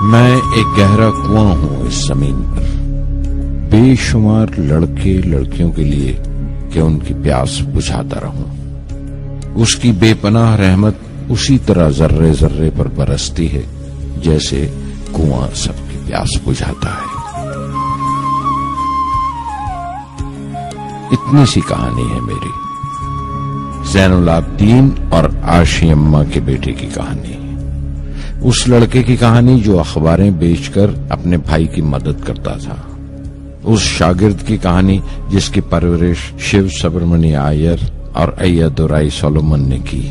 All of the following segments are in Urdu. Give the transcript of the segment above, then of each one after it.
میں ایک گہرا کنواں ہوں اس زمین پر، بے شمار لڑکے لڑکیوں کے لیے کہ ان کی پیاس بجھاتا رہوں۔ اس کی بے پناہ رحمت اسی طرح ذرے ذرے پر برستی ہے جیسے کنواں سب کی پیاس بجھاتا ہے۔ اتنی سی کہانی ہے میری، زین العابدین اور عاشی اماں کے بیٹے کی کہانی، اس لڑکے کی کہانی جو اخباریں بیچ کر اپنے بھائی کی مدد کرتا تھا، اس شاگرد کی کہانی جس کی پرورش شیو سبرمنی آئیر اور ایادورائی سولومن نے کی،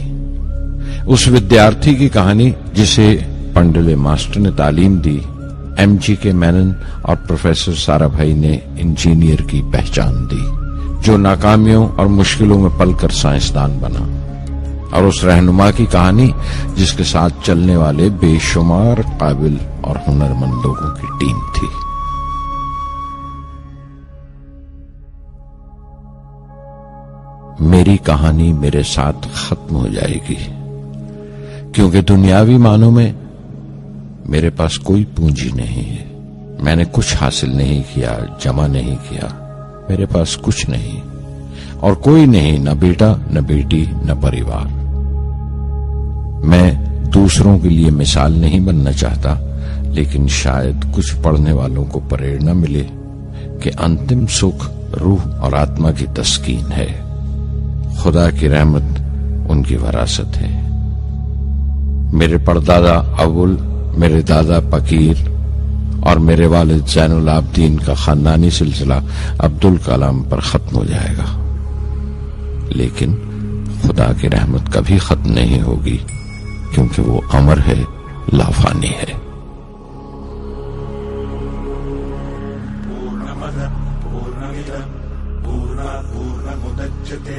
اس ودیارتھی کی کہانی جسے پنڈلے ماسٹر نے تعلیم دی، ایم جی کے مینن اور پروفیسر سارا بھائی نے انجینئر کی پہچان دی، جو ناکامیوں اور مشکلوں میں پل کر سائنسدان بنا، اور اس رہنما کی کہانی جس کے ساتھ چلنے والے بے شمار قابل اور ہنرمند لوگوں کی ٹیم تھی۔ میری کہانی میرے ساتھ ختم ہو جائے گی، کیونکہ دنیاوی معنوں میں میرے پاس کوئی پونجی نہیں ہے، میں نے کچھ حاصل نہیں کیا، جمع نہیں کیا، میرے پاس کچھ نہیں اور کوئی نہیں، نہ بیٹا نہ بیٹی نہ پریوار۔ میں دوسروں کے لیے مثال نہیں بننا چاہتا، لیکن شاید کچھ پڑھنے والوں کو پریرنا ملے کہ انتم سکھ روح اور آتما کی تسکین ہے، خدا کی رحمت ان کی وراثت ہے۔ میرے پردادا اول، میرے دادا پکیر اور میرے والد زین العابدین کا خاندانی سلسلہ عبدالکلام پر ختم ہو جائے گا، لیکن خدا کی رحمت کبھی ختم نہیں ہوگی، کیونکہ وہ امر ہے، لافانی ہے۔ پورنمدః پورنمدః پورنات پورنمدچتے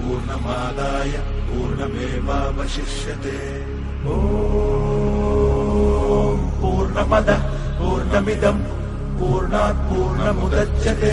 پورنماداయ پورنمیواوششیتے۔ پورنمدః پورنمدم پورنات پورنمدچتے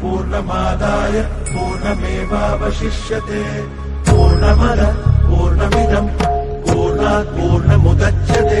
پورنماداయ پورنمیواوششیتے۔ پورنمدః پورنمدم پورنات پورنمدچتے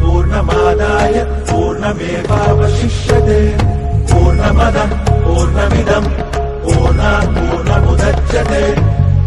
پورنماداయ پورنمیواوششیتے۔ پورنمدః پورنمدم پورنات پورنمدچتے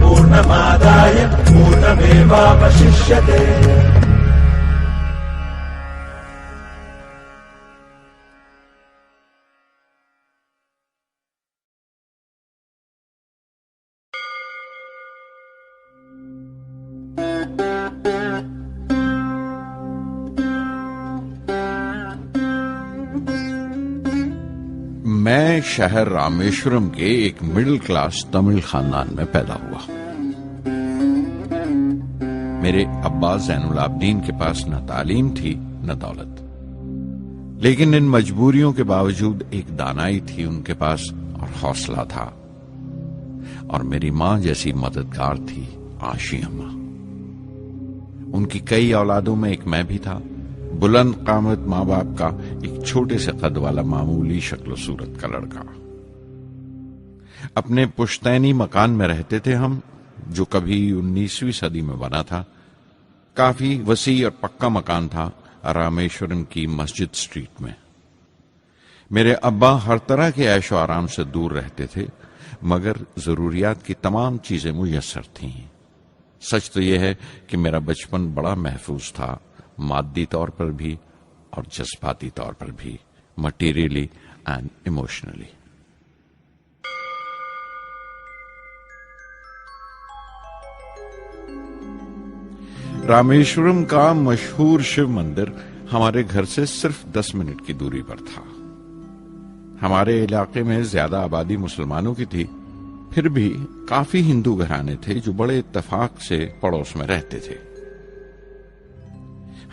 پورنماداయ پورنمیواوششیتے۔ میں شہر رامیشورم کے ایک مڈل کلاس تمل خاندان میں پیدا ہوا۔ میرے ابا زین العابدین کے پاس نہ تعلیم تھی نہ دولت، لیکن ان مجبوریوں کے باوجود ایک دانائی تھی ان کے پاس اور حوصلہ تھا، اور میری ماں جیسی مددگار تھی عاشی اماں۔ ان کی کئی اولادوں میں ایک میں بھی تھا، بلند قامت ماں باپ کا ایک چھوٹے سے قد والا معمولی شکل و صورت کا لڑکا۔ اپنے پشتینی مکان میں رہتے تھے ہم، جو کبھی 19ویں صدی میں بنا تھا۔ کافی وسیع اور پکا مکان تھا رامیشورم کی مسجد سٹریٹ میں۔ میرے ابا ہر طرح کے عیش و آرام سے دور رہتے تھے، مگر ضروریات کی تمام چیزیں میسر تھیں۔ سچ تو یہ ہے کہ میرا بچپن بڑا محفوظ تھا، مادی طور پر بھی اور جذباتی طور پر بھی، مٹیریلی اینڈ ایموشنلی۔ رامیشورم کا مشہور شیو مندر ہمارے گھر سے صرف 10 منٹ کی دوری پر تھا۔ ہمارے علاقے میں زیادہ آبادی مسلمانوں کی تھی، پھر بھی کافی ہندو گھرانے تھے جو بڑے اتفاق سے پڑوس میں رہتے تھے۔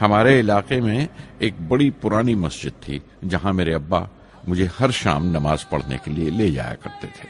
ہمارے علاقے میں ایک بڑی پرانی مسجد تھی جہاں میرے ابا مجھے ہر شام نماز پڑھنے کے لیے لے جایا کرتے تھے۔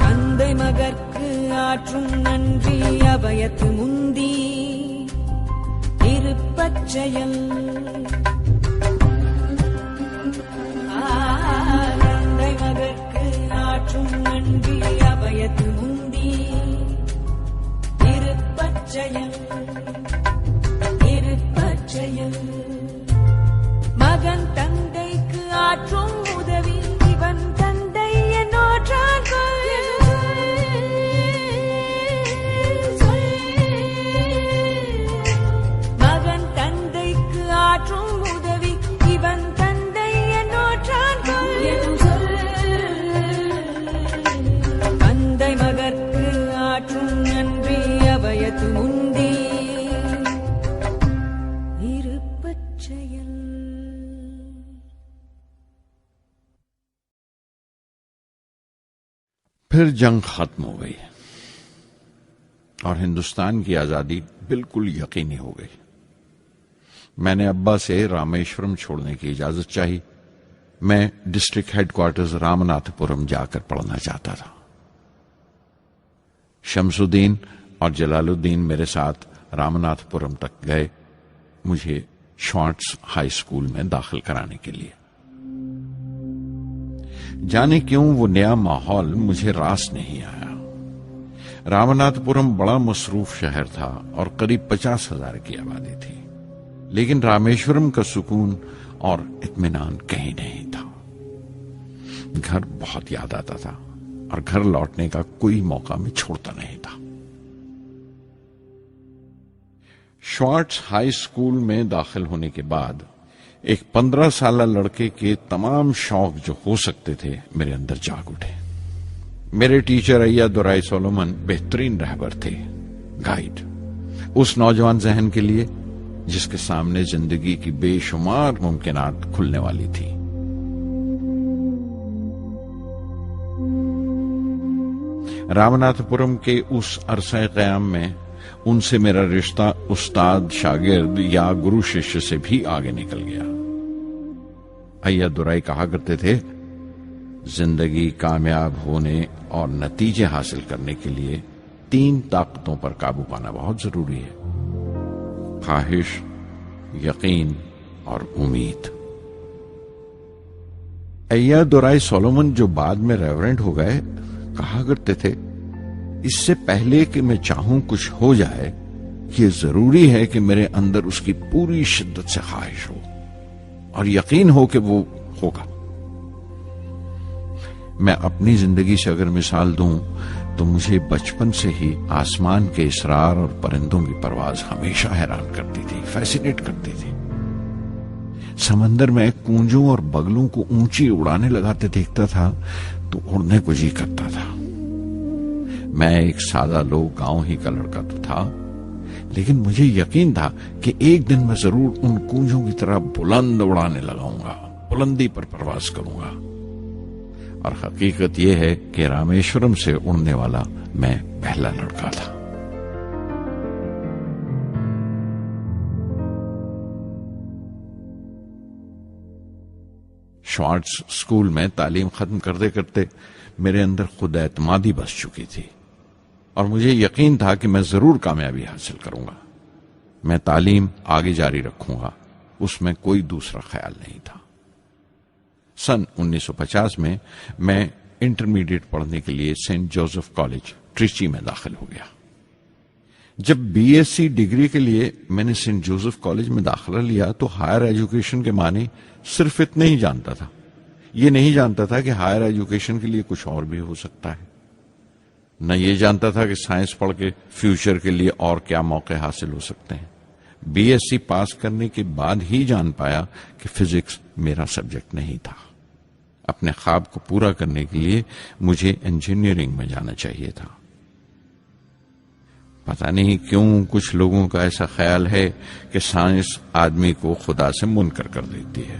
தந்தை மகற்கு ஆற்றும் நன்றி அபயத்து முந்தி இருப்பச்செயல் தந்தை மகற்கு ஆற்றும் நன்றி அபயத்து முந்தி இருப்பச்செயல் இருப்பச்செயல் மகன் தந்தைக்கு ஆற்றும் உதவி இவன் தந்தை என்னோற்றார்கள் پھر جنگ ختم ہو گئی اور ہندوستان کی آزادی بالکل یقینی ہو گئی. میں نے ابا سے رامیشورم چھوڑنے کی اجازت چاہی. میں ڈسٹرکٹ ہیڈ کوارٹرز رامناتھ پورم جا کر پڑھنا چاہتا تھا. شمس الدین اور جلال الدین میرے ساتھ رامناتھ پورم تک گئے مجھے شوارٹز ہائی اسکول میں داخل کرانے کے لیے. جانے کیوں وہ نیا ماحول مجھے راس نہیں آیا. رامناتھ پورم بڑا مصروف شہر تھا اور قریب 50,000 کی آبادی تھی، لیکن رامیشورم کا سکون اور اطمینان کہیں نہیں تھا. گھر بہت یاد آتا تھا اور گھر لوٹنے کا کوئی موقع میں چھوڑتا نہیں تھا. شوارٹز ہائی اسکول میں داخل ہونے کے بعد ایک 15 سالہ لڑکے کے تمام شوق جو ہو سکتے تھے میرے اندر جاگ اٹھے. میرے ٹیچر ایا دورائی سولومن بہترین رہبر تھے، گائیڈ اس نوجوان ذہن کے لیے جس کے سامنے زندگی کی بے شمار ممکنات کھلنے والی تھی. رامناتھ پورم کے اس عرصہ قیام میں ان سے میرا رشتہ استاد شاگرد یا گرو شیشیہ سے بھی آگے نکل گیا. ایا دورائی کہا کرتے تھے، زندگی کامیاب ہونے اور نتیجے حاصل کرنے کے لیے 3 طاقتوں پر قابو پانا بہت ضروری ہے: خواہش، یقین اور امید. ایا دورائی سولومن جو بعد میں ریورنٹ ہو گئے کہا کرتے تھے، اس سے پہلے کہ میں چاہوں کچھ ہو جائے یہ ضروری ہے کہ میرے اندر اس کی پوری شدت سے خواہش ہو اور یقین ہو کہ وہ ہوگا. میں اپنی زندگی سے اگر مثال دوں تو مجھے بچپن سے ہی آسمان کے اسرار اور پرندوں کی پرواز ہمیشہ حیران کرتی تھی، فیسینیٹ کرتی تھی. سمندر میں کونجوں اور بگلوں کو اونچی اڑانے لگاتے دیکھتا تھا تو اڑنے کو جی کرتا تھا. میں ایک سادہ لوگ گاؤں ہی کا لڑکا تو تھا، لیکن مجھے یقین تھا کہ ایک دن میں ضرور ان کونجوں کی طرح بلند اڑانے لگاؤں گا، بلندی پر پرواز کروں گا. اور حقیقت یہ ہے کہ رامیشورم سے اڑنے والا میں پہلا لڑکا تھا. شوارٹز اسکول میں تعلیم ختم کرتے کرتے میرے اندر خود اعتمادی بس چکی تھی اور مجھے یقین تھا کہ میں ضرور کامیابی حاصل کروں گا. میں تعلیم آگے جاری رکھوں گا، اس میں کوئی دوسرا خیال نہیں تھا. سن 1950 میں انٹرمیڈیٹ پڑھنے کے لیے سینٹ جوزف کالج ٹریچی میں داخل ہو گیا. جب بی ایس سی ڈگری کے لیے میں نے سینٹ جوزف کالج میں داخلہ لیا تو ہائر ایجوکیشن کے معنی صرف اتنے ہی جانتا تھا. یہ نہیں جانتا تھا کہ ہائر ایجوکیشن کے لیے کچھ اور بھی ہو سکتا ہے. نہ یہ جانتا تھا کہ سائنس پڑھ کے فیوچر کے لیے اور کیا موقع حاصل ہو سکتے ہیں. بی ایس سی پاس کرنے کے بعد ہی جان پایا کہ فزکس میرا سبجیکٹ نہیں تھا. اپنے خواب کو پورا کرنے کے لیے مجھے انجینئرنگ میں جانا چاہیے تھا. پتہ نہیں کیوں کچھ لوگوں کا ایسا خیال ہے کہ سائنس آدمی کو خدا سے منکر کر دیتی ہے،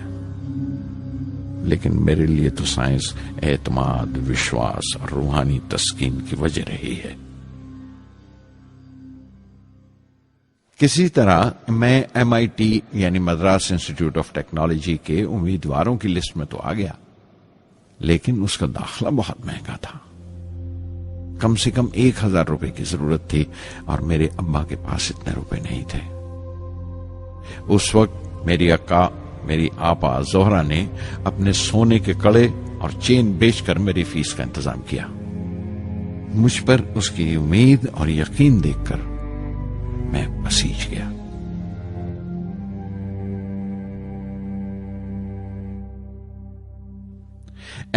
لیکن میرے لیے تو سائنس اعتماد، وشواس اور روحانی تسکین کی وجہ رہی ہے. کسی طرح میں MIT یعنی مدراس انسٹیٹیوٹ آف ٹیکنالوجی کے امیدواروں کی لسٹ میں تو آ گیا، لیکن اس کا داخلہ بہت مہنگا تھا. کم سے کم 1,000 روپے کی ضرورت تھی اور میرے ابا کے پاس اتنے روپے نہیں تھے. اس وقت میری اکا، میری آپا زہرا نے اپنے سونے کے کڑے اور چین بیچ کر میری فیس کا انتظام کیا. مجھ پر اس کی امید اور یقین دیکھ کر میں بسیج گیا.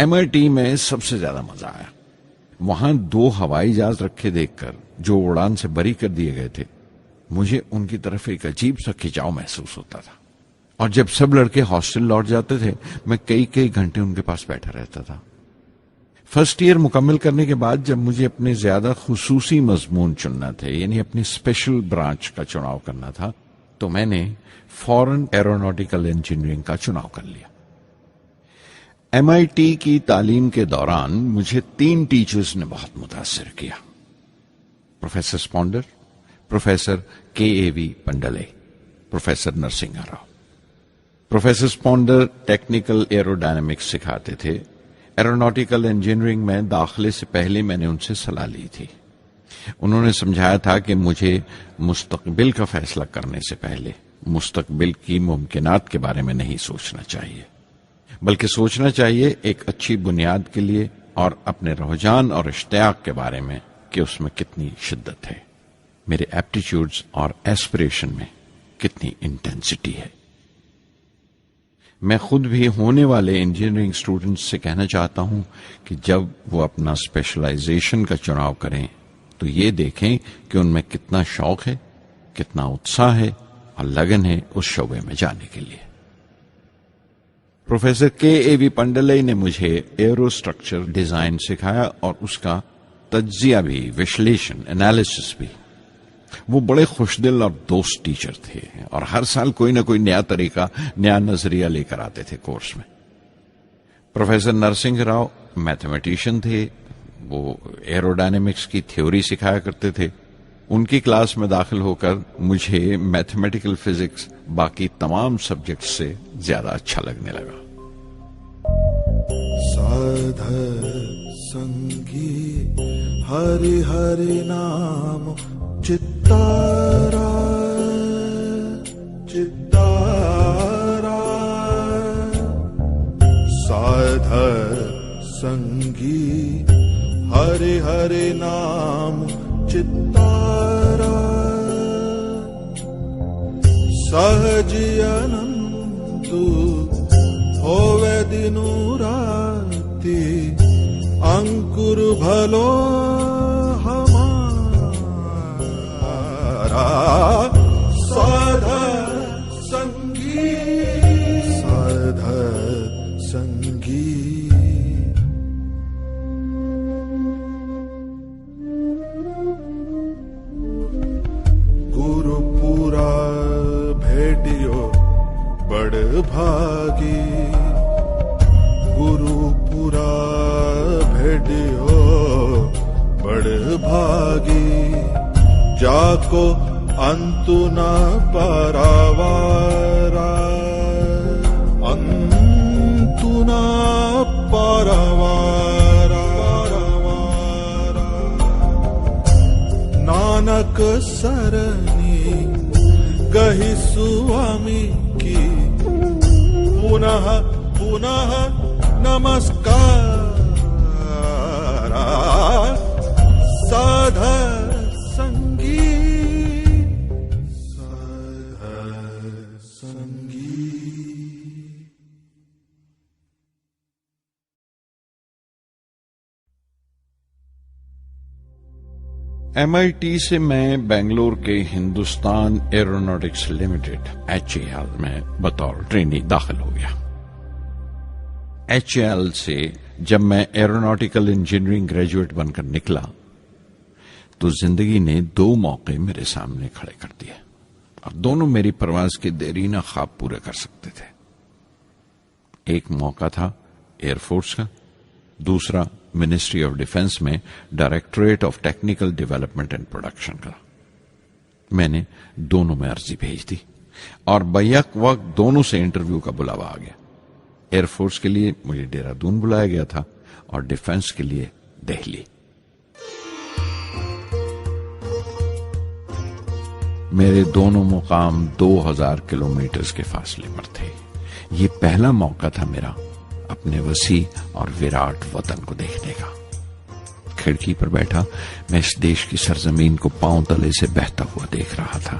MIT میں سب سے زیادہ مزہ آیا. وہاں 2 ہوائی جہاز رکھے دیکھ کر جو اڑان سے بری کر دیے گئے تھے، مجھے ان کی طرف ایک عجیب سا کھچاؤ محسوس ہوتا تھا. اور جب سب لڑکے ہاسٹل لوٹ جاتے تھے میں کئی گھنٹے ان کے پاس بیٹھا رہتا تھا. فرسٹ ایئر مکمل کرنے کے بعد جب مجھے اپنے زیادہ خصوصی مضمون چننا تھے، یعنی اپنی اسپیشل برانچ کا چناؤ کرنا تھا، تو میں نے فورن ایروناٹیکل انجینئرنگ کا چناؤ کر لیا. MIT کی تعلیم کے دوران مجھے 3 ٹیچرز نے بہت متاثر کیا: professor Sponder, professor KAV Pandalai, professor Narasingha Rao. Professor Sponder technical aerodynamics سکھاتے تھے۔ ایروناٹیکل انجینئرنگ میں داخلے سے پہلے میں نے ان سے صلاح لی تھی۔ انہوں نے سمجھایا تھا کہ مجھے مستقبل کا فیصلہ کرنے سے پہلے مستقبل کی ممکنات کے بارے میں نہیں سوچنا چاہیے، بلکہ سوچنا چاہیے ایک اچھی بنیاد کے لیے اور اپنے رجحان اور اشتیاق کے بارے میں کہ اس میں کتنی شدت ہے، میرے ایپٹیچیوڈز اور ایسپریشن میں کتنی انٹینسٹی ہے۔ میں خود بھی ہونے والے انجینئرنگ اسٹوڈنٹس سے کہنا چاہتا ہوں کہ جب وہ اپنا اسپیشلائزیشن کا چناؤ کریں تو یہ دیکھیں کہ ان میں کتنا شوق ہے، کتنا اتساہ ہے اور لگن ہے اس شعبے میں جانے کے لیے۔ پروفیسر KAV پنڈلے نے مجھے ایرو اسٹرکچر ڈیزائن سکھایا اور اس کا تجزیہ بھی، وشلیشن، انالیسس بھی۔ وہ بڑے خوش دل اور دوست ٹیچر تھے اور ہر سال کوئی نہ کوئی نیا طریقہ، نیا نظریہ لے کر آتے تھے کورس میں۔ پروفیسر نرسنگھ راؤ میتھمیٹیشین تھے، وہ ایروڈائنمکس کی تھیوری سکھایا کرتے تھے۔ ان کی کلاس میں داخل ہو کر مجھے میتھمیٹیکل فزکس باقی تمام سبجیکٹس سے زیادہ اچھا لگنے لگا۔ سادھر سنگی ہری ہری نام چتارا چتارا، سادھر سنگی ہری ہری نام چتارا، سہجی انندو ہووے دینو راتی، انکر بھلو ہمارا، سادھر سنگی سادھر سنگی۔ گرو پورا بھیٹیو بڑ بھاگی، گرو پورا بھیٹیو بڑ بھاگی، جاکو انتو نہ پاراوارا، انتو نہ پاراوارا، نانک سرنی گہی سوامی کی، پنہ پنہ نمسکار، سادھر سنگی سادھر سنگی۔ MIT سے میں بنگلور کے ہندوستان ایروناٹکس لمیٹڈ HAL میں بطور ٹرینی داخل ہو گیا۔ HAL سے جب میں ایروناٹیکل انجینئرنگ گریجویٹ بن کر نکلا تو زندگی نے 2 موقع میرے سامنے کھڑے کر دیے اور دونوں میری پرواز کے دیرینہ خواب پورے کر سکتے تھے۔ ایک موقع تھا ایئر فورس کا، دوسرا منسٹری آف ڈیفنس میں directorate of technical development and production کا۔ میں نے دونوں میں عرضی بھیج دی اور بیک وقت دونوں سے انٹرویو کا بلاوا آ گیا۔ ایئر فورس کے لیے مجھے دہرادون بلایا گیا تھا اور ڈیفنس کے لیے دہلی۔ میرے دونوں مقام 2000 کلومیٹرز کے فاصلے پر تھے۔ یہ پہلا موقع تھا میرا اپنے وسیع اور وراٹ وطن کو دیکھنے کا۔ کھڑکی پر بیٹھا میں اس دیش کی سرزمین کو پاؤں تلے سے بہتا ہوا دیکھ رہا تھا۔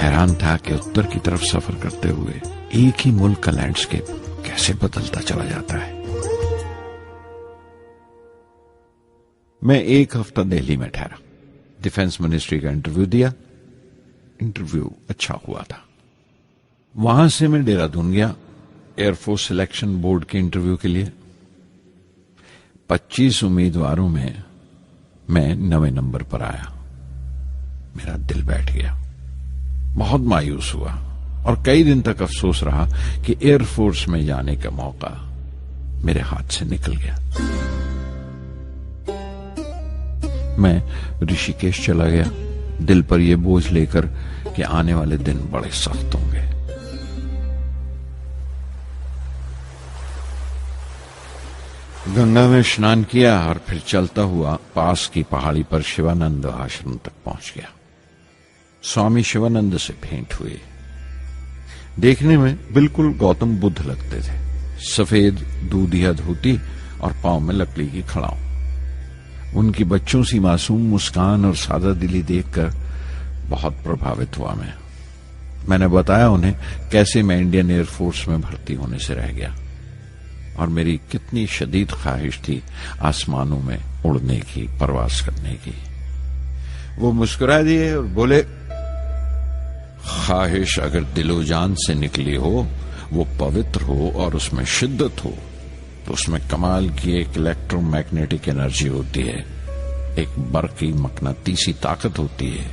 حیران تھا کہ اتر کی طرف سفر کرتے ہوئے ایک ہی ملک کا لینڈسکیپ کیسے بدلتا چلا جاتا ہے۔ میں 1 ہفتہ دہلی میں ٹھہرا، ڈیفنس منسٹری کا انٹرویو دیا۔ انٹرویو اچھا ہوا تھا۔ وہاں سے میں دہرادون گیا ایئر فورس سلیکشن بورڈ کے انٹرویو کے لیے۔ 25 امیدواروں میں 9ویں نمبر پر آیا۔ میرا دل بیٹھ گیا، بہت مایوس ہوا اور کئی دن تک افسوس رہا کہ ایئر فورس میں جانے کا موقع میرے ہاتھ سے نکل گیا. میں رشی کیش چلا گیا، دل پر یہ بوجھ لے کر کہ آنے والے دن بڑے سخت ہوں گے. گنگا میں اسنان کیا اور پھر چلتا ہوا پاس کی پہاڑی پر شیوانند آشرم تک پہنچ گیا. سوامی شیوانند سے بھینٹ ہوئی. دیکھنے میں بالکل گوتم بدھ لگتے تھے، سفید دودھیا دھوتی اور پاؤں میں لکڑی کی کھڑاؤں. ان کی بچوں سی معصوم مسکان اور سادہ دلی دیکھ کر بہت پربھاوت ہوا. میں نے بتایا انہیں کیسے میں انڈین ایئر فورس میں بھرتی ہونے سے رہ گیا اور میری کتنی شدید خواہش تھی آسمانوں میں اڑنے کی، پرواز کرنے کی. وہ مسکرا دیے اور بولے، خواہش اگر دل و جان سے نکلی ہو، وہ پوتر ہو اور اس میں شدت ہو، تو اس میں کمال کی ایک الیکٹرو میگنیٹک انرجی ہوتی ہے، ایک برقی مقناطیسی طاقت ہوتی ہے.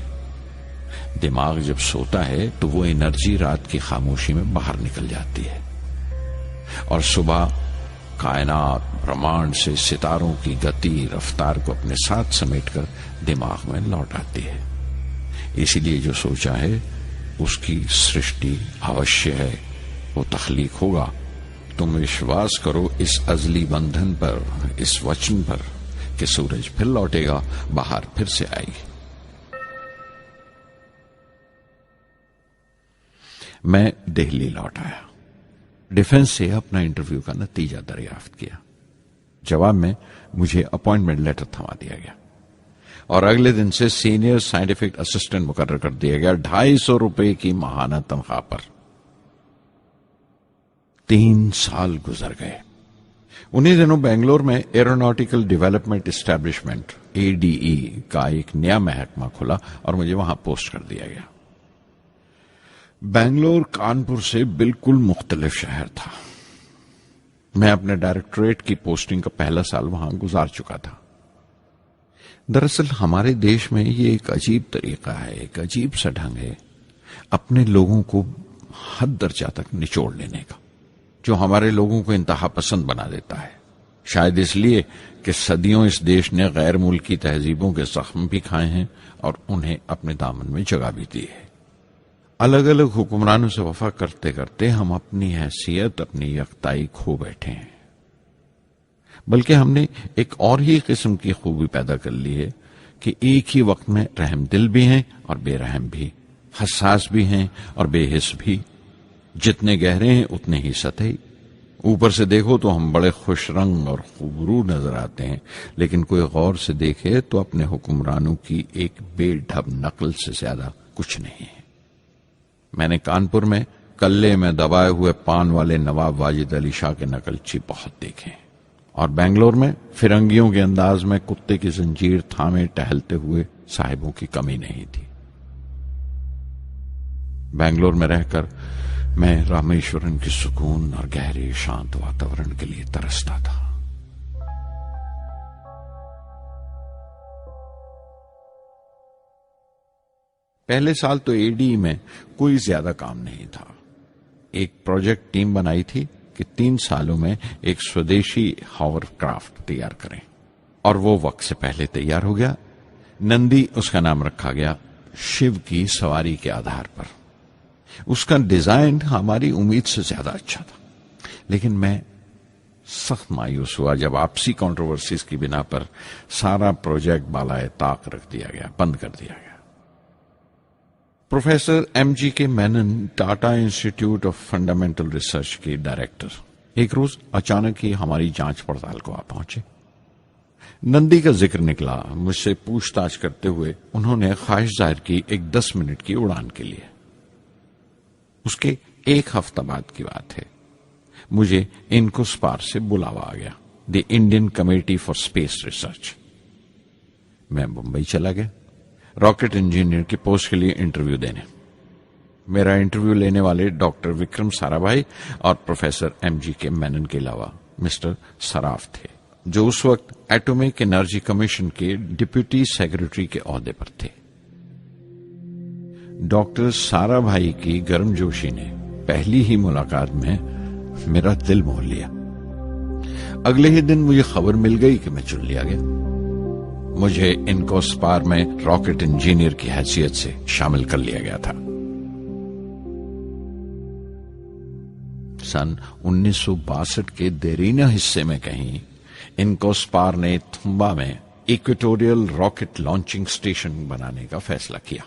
دماغ جب سوتا ہے تو وہ انرجی رات کی خاموشی میں باہر نکل جاتی ہے اور صبح کائنات برہمانڈ سے ستاروں کی گتی رفتار کو اپنے ساتھ سمیٹ کر دماغ میں لوٹ آتی ہے. اسی لیے جو سوچا ہے اس کی سرشٹی اوشیہ ہے، وہ تخلیق ہوگا. تم وشواس کرو اس ازلی بندھن پر، اس وچن پر کہ سورج پھر لوٹے گا، باہر پھر سے آئے گی. میں دہلی لوٹ آیا. ڈیفنس سے اپنا انٹرویو کا نتیجہ دریافت کیا. جواب میں مجھے اپوائنٹمنٹ لیٹر تھما دیا گیا اور اگلے دن سے سینئر سائنٹیفک اسسٹنٹ مقرر کر دیا گیا 250 روپے کی ماہانہ تنخواہ پر. 3 سال گزر گئے. انہی دنوں بنگلور میں ایروناٹیکل ڈیولپمنٹ اسٹیبلشمنٹ ADE کا ایک نیا محکمہ کھلا اور مجھے وہاں پوسٹ کر دیا گیا. بنگلور کانپور سے بالکل مختلف شہر تھا. میں اپنے ڈائریکٹوریٹ کی پوسٹنگ کا پہلا سال وہاں گزار چکا تھا. دراصل ہمارے دیش میں یہ ایک عجیب طریقہ ہے، ایک عجیب سا ڈھنگ ہے اپنے لوگوں کو حد درجہ تک نچوڑ لینے کا، جو ہمارے لوگوں کو انتہا پسند بنا دیتا ہے. شاید اس لیے کہ صدیوں اس دیش نے غیر ملکی تہذیبوں کے زخم بھی کھائے ہیں اور انہیں اپنے دامن میں جگہ بھی دی ہے. الگ الگ حکمرانوں سے وفا کرتے کرتے ہم اپنی حیثیت، اپنی یکتائی کھو بیٹھے ہیں. بلکہ ہم نے ایک اور ہی قسم کی خوبی پیدا کر لی ہے کہ ایک ہی وقت میں رحم دل بھی ہیں اور بے رحم بھی، حساس بھی ہیں اور بے حس بھی. جتنے گہرے ہیں اتنے ہی سطحی. اوپر سے دیکھو تو ہم بڑے خوش رنگ اور خوبرو نظر آتے ہیں، لیکن کوئی غور سے دیکھے تو اپنے حکمرانوں کی ایک بے ڈھب نقل سے زیادہ کچھ نہیں ہے. میں نے کانپور میں کلے میں دبائے ہوئے پان والے نواب واجد علی شاہ کے نقلچی بہت دیکھے ہیں، اور بنگلور میں فرنگیوں کے انداز میں کتے کی زنجیر تھامے ٹہلتے ہوئے صاحبوں کی کمی نہیں تھی. بنگلور میں رہ کر میں رامیشورن کی سکون اور گہرے شانت واتاورن کے لیے ترستا تھا. پہلے سال تو ADE میں کوئی زیادہ کام نہیں تھا. ایک پروجیکٹ ٹیم بنائی تھی کہ 3 سالوں میں ایک سودیشی ہاور کرافٹ تیار کریں، اور وہ وقت سے پہلے تیار ہو گیا. نندی اس کا نام رکھا گیا، شیو کی سواری کے آدھار پر. اس کا ڈیزائن ہماری امید سے زیادہ اچھا تھا، لیکن میں سخت مایوس ہوا جب آپسی کنٹروورسیز کی بنا پر سارا پروجیکٹ بالائے طاق رکھ دیا گیا، بند کر دیا گیا. Professor MGK Menon, Tata institute of fundamental research کے ڈائریکٹر، ایک روز اچانک ہی ہماری جانچ پڑتال کو آ پہنچے. نندی کا ذکر نکلا. مجھ سے پوچھ تاچھ کرتے ہوئے انہوں نے خواہش ظاہر کی ایک 10 منٹ کی اڑان کے لیے. اس کے 1 ہفتہ بعد کی بات ہے، مجھے انکوسپار سے بلاوا آ گیا، the Indian committee for space research. میں بمبئی چلا گیا راکٹ انجینئر کی پوسٹ کے لیے انٹرویو دینے. میرا انٹرویو لینے والے ڈاکٹر وکرم سارا بھائی اور پروفیسر MGK مینن کے علاوہ مسٹر سراف تھے، جو اس وقت ایٹمک انرجی کمیشن کے ڈپٹی سیکرٹری کے عہدے پر تھے. ڈاکٹر سارا بھائی کی گرم جوشی نے پہلی ہی ملاقات میں میرا دل موہ لیا۔ اگلے ہی دن مجھے خبر مل گئی کہ میں چن لیا گیا۔ مجھے انکوسپار میں راکٹ انجینئر کی حیثیت سے شامل کر لیا گیا تھا۔ سن 1962 کے دیرینہ حصے میں کہیں انکوسپار نے تھمبا میں ایکویٹوریل راکٹ لانچنگ سٹیشن بنانے کا فیصلہ کیا۔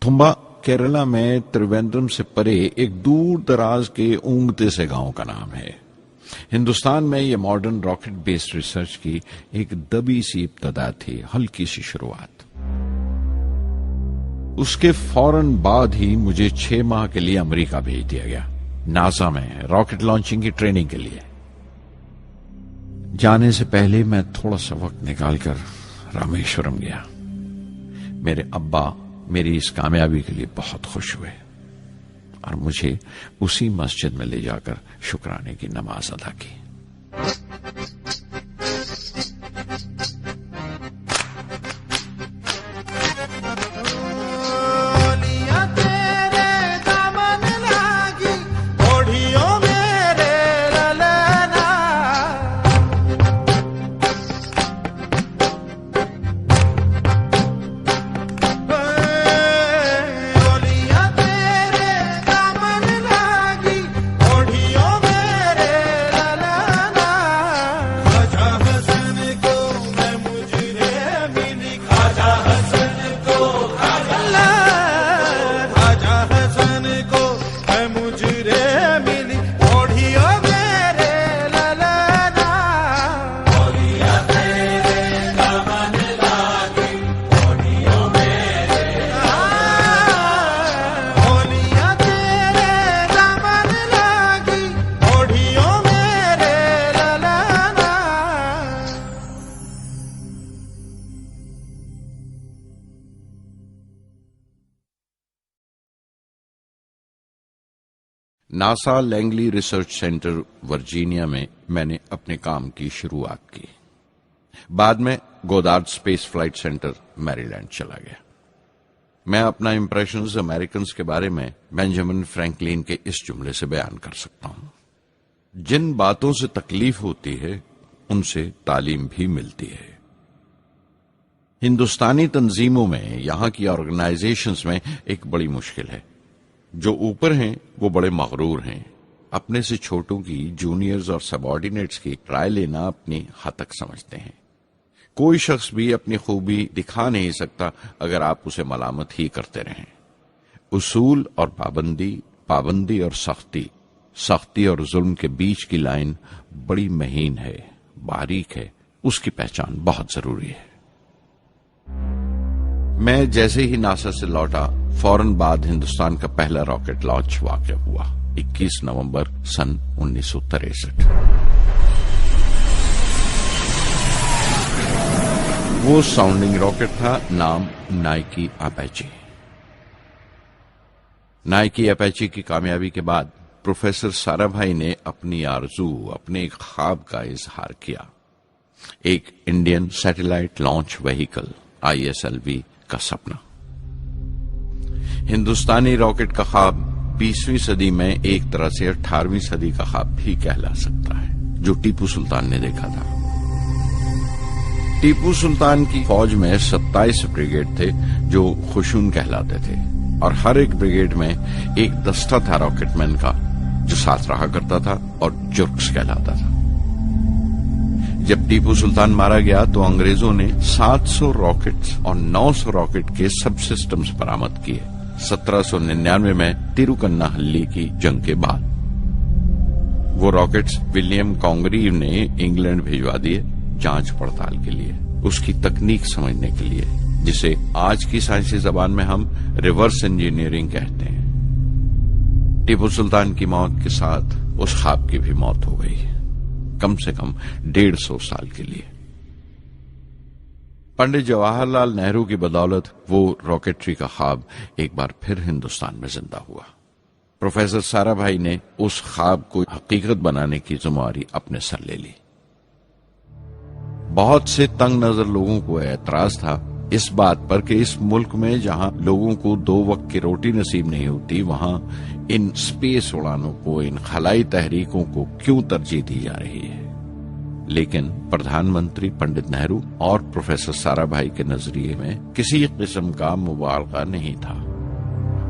تھمبا کیرلا میں تریویندرم سے پرے ایک دور دراز کے اونگتے سے گاؤں کا نام ہے۔ ہندوستان میں یہ ماڈرن راکٹ بیسڈ ریسرچ کی ایک دبی سی ابتدا تھی، ہلکی سی شروعات۔ اس کے فوراً بعد ہی مجھے 6 ماہ کے لیے امریکہ بھیج دیا گیا، ناسا میں راکٹ لانچنگ کی ٹریننگ کے لیے۔ جانے سے پہلے میں تھوڑا سا وقت نکال کر رامیشورم گیا۔ میرے ابا میری اس کامیابی کے لیے بہت خوش ہوئے اور مجھے اسی مسجد میں لے جا کر شکرانے کی نماز ادا کی۔ NASA Langley research centre Virginia میں میں نے اپنے کام کی شروعات کی۔ بعد میں گودارڈ اسپیس فلائٹ سینٹر میری لینڈ چلا گیا۔ میں اپنا امپریشنز امریکنز کے بارے میں بینجامن فرینکلن کے اس جملے سے بیان کر سکتا ہوں: جن باتوں سے تکلیف ہوتی ہے ان سے تعلیم بھی ملتی ہے۔ ہندوستانی تنظیموں میں، یہاں کی آرگنائزیشنز میں ایک بڑی مشکل ہے۔ جو اوپر ہیں وہ بڑے مغرور ہیں، اپنے سے چھوٹوں کی، جونیئرز اور سب آرڈینیٹس کی رائے لینا اپنی حد تک سمجھتے ہیں۔ کوئی شخص بھی اپنی خوبی دکھا نہیں سکتا اگر آپ اسے ملامت ہی کرتے رہیں۔ اصول اور پابندی، پابندی اور سختی، سختی اور ظلم کے بیچ کی لائن بڑی مہین ہے، باریک ہے، اس کی پہچان بہت ضروری ہے۔ میں جیسے ہی ناسا سے لوٹا، فوراً بعد ہندوستان کا پہلا راکٹ لانچ واقع ہوا، 21 نومبر سن 1963۔ وہ ساؤنڈنگ راکٹ تھا، نام نائکی اپیچی۔ نائکی اپیچی کی کامیابی کے بعد پروفیسر سارا بھائی نے اپنی آرزو، اپنے ایک خواب کا اظہار کیا، ایک Indian satellite launch vehicle ISLV کا سپنا۔ ہندوستانی راکٹ کا خواب 20ویں صدی میں ایک طرح سے 18ویں صدی کا خواب بھی کہلا سکتا ہے، جو ٹیپو سلطان نے دیکھا تھا۔ ٹیپو سلطان کی فوج میں 27 بریگیڈ تھے جو خشون کہلاتے تھے، اور ہر ایک بریگیڈ میں ایک دستہ تھا راکٹ مین کا جو ساتھ رہا کرتا تھا اور جرکس کہلاتا تھا۔ جب ٹیپو سلطان مارا گیا تو انگریزوں نے 700 راکٹس اور 900 راکٹ کے سب سسٹمز برآمد کیے 1799 میں تیروکناہلی کی جنگ کے بعد۔ وہ راکٹس ولیم کانگریو نے انگلینڈ بھیجوا دیے جانچ پڑتال کے لیے، اس کی تکنیک سمجھنے کے لیے، جسے آج کی سائنسی زبان میں ہم ریورس انجینئرنگ کہتے ہیں۔ ٹیپو سلطان کی موت کے ساتھ اس خواب کی بھی موت ہو گئی، کم سے کم 150 سال کے لیے۔ پنڈت جواہر لال نہرو کی بدولت وہ راکٹری کا خواب ایک بار پھر ہندوستان میں زندہ ہوا۔ پروفیسر سارا بھائی نے اس خواب کو حقیقت بنانے کی ذمہ داری اپنے سر لے لی۔ بہت سے تنگ نظر لوگوں کو اعتراض تھا اس بات پر کہ اس ملک میں جہاں لوگوں کو 2 وقت کی روٹی نصیب نہیں ہوتی وہاں ان اسپیس اڑانوں کو، ان خلائی تحریکوں کو کیوں ترجیح دی جا رہی ہے۔ لیکن پردھان منتری پنڈت نہرو اور پروفیسر سارا بھائی کے نظریے میں کسی قسم کا مبالغہ نہیں تھا۔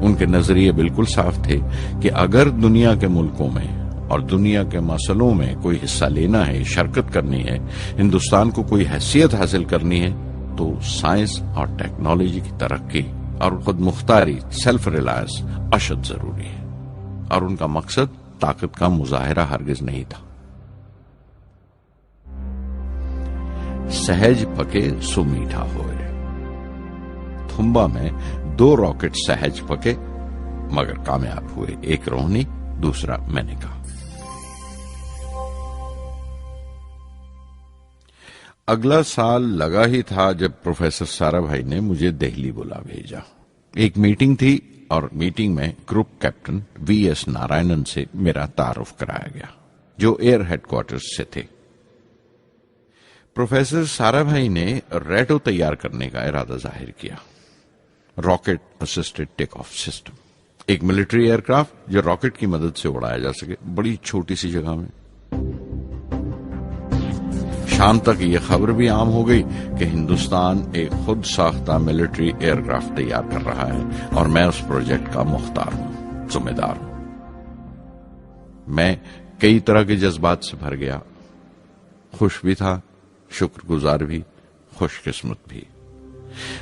ان کے نظریے بالکل صاف تھے کہ اگر دنیا کے ملکوں میں اور دنیا کے مسئلوں میں کوئی حصہ لینا ہے، شرکت کرنی ہے، ہندوستان کو کوئی حیثیت حاصل کرنی ہے تو سائنس اور ٹیکنالوجی کی ترقی اور خود مختاری، سیلف ریلائنس اشد ضروری ہے، اور ان کا مقصد طاقت کا مظاہرہ ہرگز نہیں تھا۔ سہج پکے سو میٹھا ہوئے۔ تھمبا میں 2 راکٹ سہج پکے مگر کامیاب ہوئے، ایک روہنی، دوسرا مینیکا۔ اگلا سال لگا ہی تھا جب پروفیسر سارا بھائی نے مجھے دہلی بلا بھیجا۔ ایک میٹنگ تھی اور میٹنگ میں group captain V S Narayanan سے میرا تعارف کرایا گیا جو ایئر ہیڈ کوارٹرز سے تھے۔ پروفیسر سارا بھائی نے ریٹو تیار کرنے کا ارادہ ظاہر کیا، rocket assisted take of system, ایک ملٹری ایئر کرافٹ جو راکٹ کی مدد سے اڑایا جا سکے بڑی چھوٹی سی جگہ میں۔ شام تک یہ خبر بھی عام ہو گئی کہ ہندوستان ایک خود ساختہ ملٹری ایئر کرافٹ تیار کر رہا ہے اور میں اس پروجیکٹ کا مختار ہوں، ذمہ دار ہوں۔ میں کئی طرح کے جذبات سے بھر گیا، خوش بھی تھا، شکر گزار بھی، خوش قسمت بھی،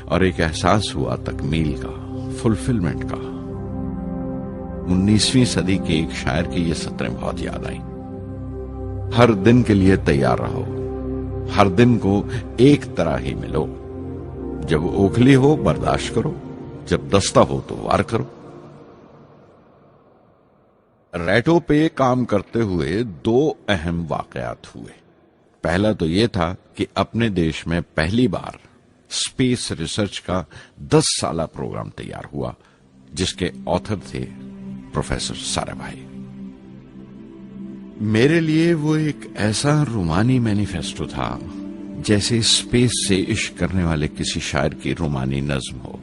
اور ایک احساس ہوا تکمیل کا، فلفلمنٹ کا۔ 19ویں صدی کے ایک شاعر کی یہ سطریں بہت یاد آئیں، ہر دن کے لیے تیار رہو، ہر دن کو ایک طرح ہی ملو، جب اوکھلی ہو برداشت کرو، جب دستہ ہو تو وار کرو۔ ریٹو پہ کام کرتے ہوئے 2 اہم واقعات ہوئے۔ پہلا تو یہ تھا کہ اپنے دیش میں پہلی بار اسپیس ریسرچ کا 10 سالہ پروگرام تیار ہوا جس کے آتھر تھے پروفیسر سارا بھائی۔ میرے لیے وہ ایک ایسا رومانی مینیفیسٹو تھا جیسے اسپیس سے عشق کرنے والے کسی شاعر کی رومانی نظم ہو،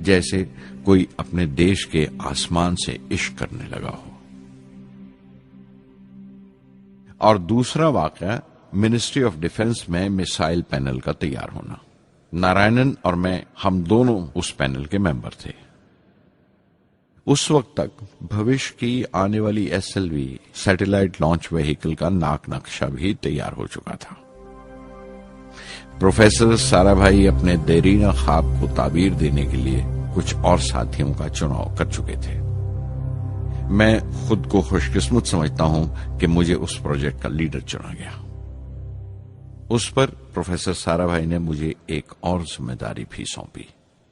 جیسے کوئی اپنے دیش کے آسمان سے عشق کرنے لگا ہو۔ اور دوسرا واقعہ منسٹری آف ڈیفنس میں میسائل پینل کا تیار ہونا۔ نارائنن اور میں، ہم دونوں اس پینل کے ممبر تھے۔ اس وقت تک بھوش کی آنے والی SLV سیٹلائٹ لانچ وہیکل کا ناک نقشہ بھی تیار ہو چکا تھا۔ پروفیسر سارا بھائی اپنے دیرینہ خواب کو تعبیر دینے کے لیے کچھ اور ساتھیوں کا چناؤ کر چکے تھے۔ میں خود کو خوش قسمت سمجھتا ہوں کہ مجھے اس پروجیکٹ کا لیڈر چنا گیا۔ اس پر پروفیسر سارا بھائی نے مجھے ایک اور ذمہ داری بھی سونپی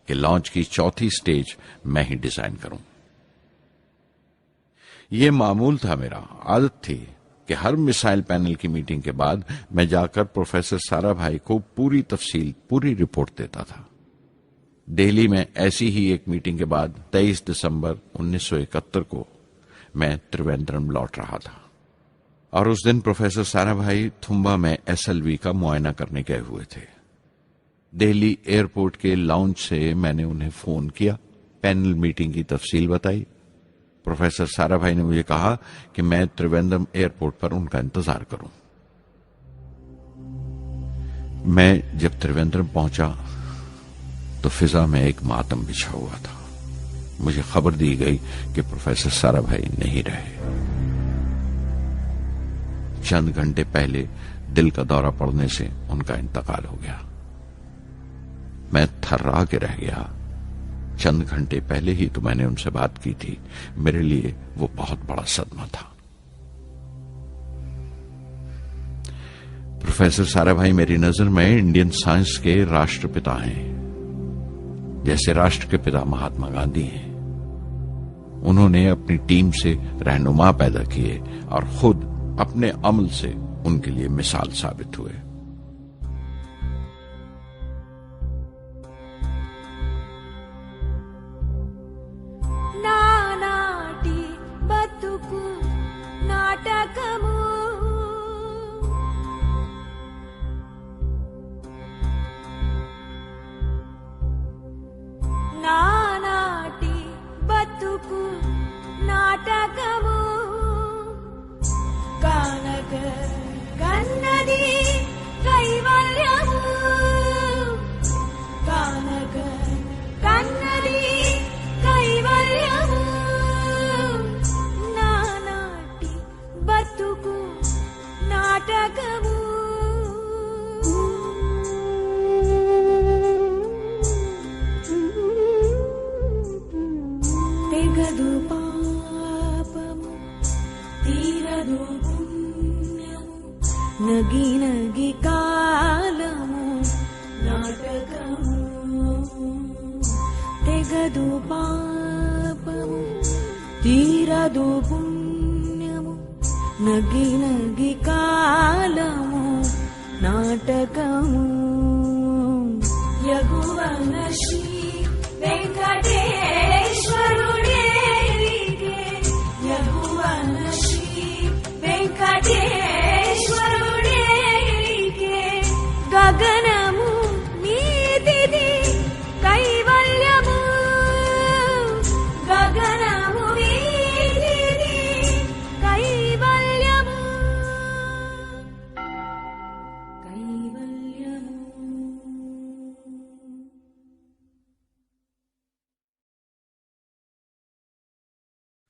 کہ لانچ کی 4تھی سٹیج میں ہی ڈیزائن کروں۔ یہ معمول تھا، میرا عادت تھی کہ ہر میسائل پینل کی میٹنگ کے بعد میں جا کر پروفیسر سارا بھائی کو پوری تفصیل، پوری رپورٹ دیتا تھا۔ دہلی میں ایسی ہی ایک میٹنگ کے بعد 23 دسمبر 1971 کو میں تریویندرم لوٹ رہا تھا، اور اس دن پروفیسر سارا بھائی تھمبا میں SLV کا معائنہ کرنے گئے ہوئے تھے۔ دہلی ایئرپورٹ کے لاؤنج سے میں نے انہیں فون کیا، پینل میٹنگ کی تفصیل بتائی۔ پروفیسر سارا بھائی نے مجھے کہا کہ میں تریویندرم ایئرپورٹ پر ان کا انتظار کروں۔ میں جب تریویندرم پہنچا تو فضا میں ایک ماتم بچھا ہوا تھا۔ مجھے خبر دی گئی کہ پروفیسر سارا بھائی نہیں رہے۔ چند گھنٹے پہلے دل کا دورہ پڑنے سے ان کا انتقال ہو گیا۔ میں تھرا کے رہ گیا۔ چند گھنٹے پہلے ہی تو میں نے ان سے بات کی تھی، میرے لیے وہ بہت بڑا صدمہ تھا۔ پروفیسر سارا بھائی میری نظر میں انڈین سائنس کے راشٹر پتا ہیں، جیسے راشٹر کے پتا مہاتما گاندھی ہیں۔ انہوں نے اپنی ٹیم سے رہنما پیدا کیے اور خود اپنے عمل سے ان کے لیے مثال ثابت ہوئے۔ నానాటి బతుకు నాటకము తీరదు పాపము తీరదు పుణ్యము నగి నగి కాలము నాటకము యగువన Shri వెంకటేశ్వరుడేలిగే యగువన Shri వెంకటేశ్వరుడేలిగే గగనము నీతిది కైవల్యము గగనము నీతిది కైవల్యము కైవల్యము.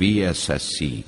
VSSC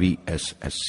VSSC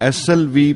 SLV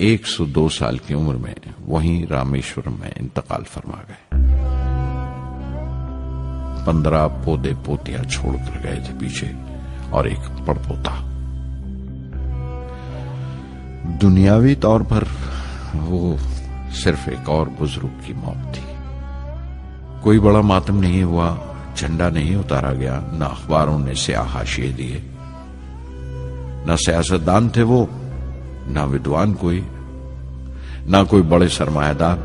102 سال کی عمر میں وہیں رامیشورم میں انتقال فرما گئے. 15 پودے پوتیاں چھوڑ کر گئے تھے پیچھے اور ایک پڑپوتا. دنیاوی طور پر وہ صرف ایک اور بزرگ کی موت تھی. کوئی بڑا ماتم نہیں ہوا، جھنڈا نہیں اتارا گیا، نہ اخباروں نے سیاہ حاشیے دیے، نہ سیاستدان تھے وہ، نہ ودوان کوئی، نہ کوئی بڑے سرمایہ دار.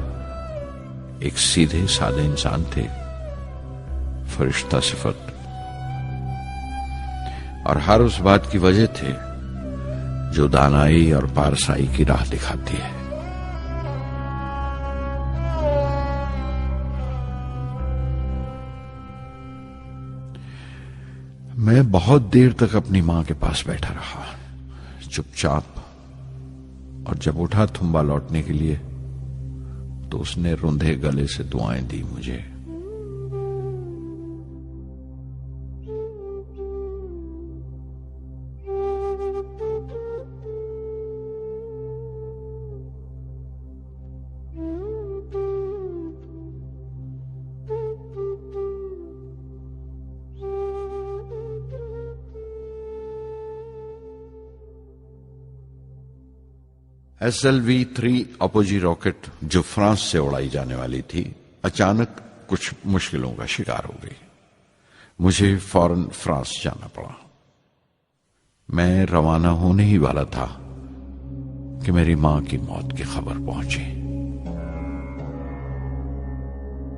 ایک سیدھے سادے انسان تھے، فرشتہ صفت، اور ہر اس بات کی وجہ تھے جو دانائی اور پارسائی کی راہ دکھاتی ہے. میں بہت دیر تک اپنی ماں کے پاس بیٹھا رہا، چپ چاپ، اور جب اٹھا تھمبا لوٹنے کے لیے تو اس نے روندھے گلے سے دعائیں دی مجھے. SLV-3 اپوجی راکٹ جو فرانس سے اڑائی جانے والی تھی اچانک کچھ مشکلوں کا شکار ہو گئی. مجھے فوراً فرانس جانا پڑا. میں روانہ ہونے ہی والا تھا کہ میری ماں کی موت کی خبر پہنچی.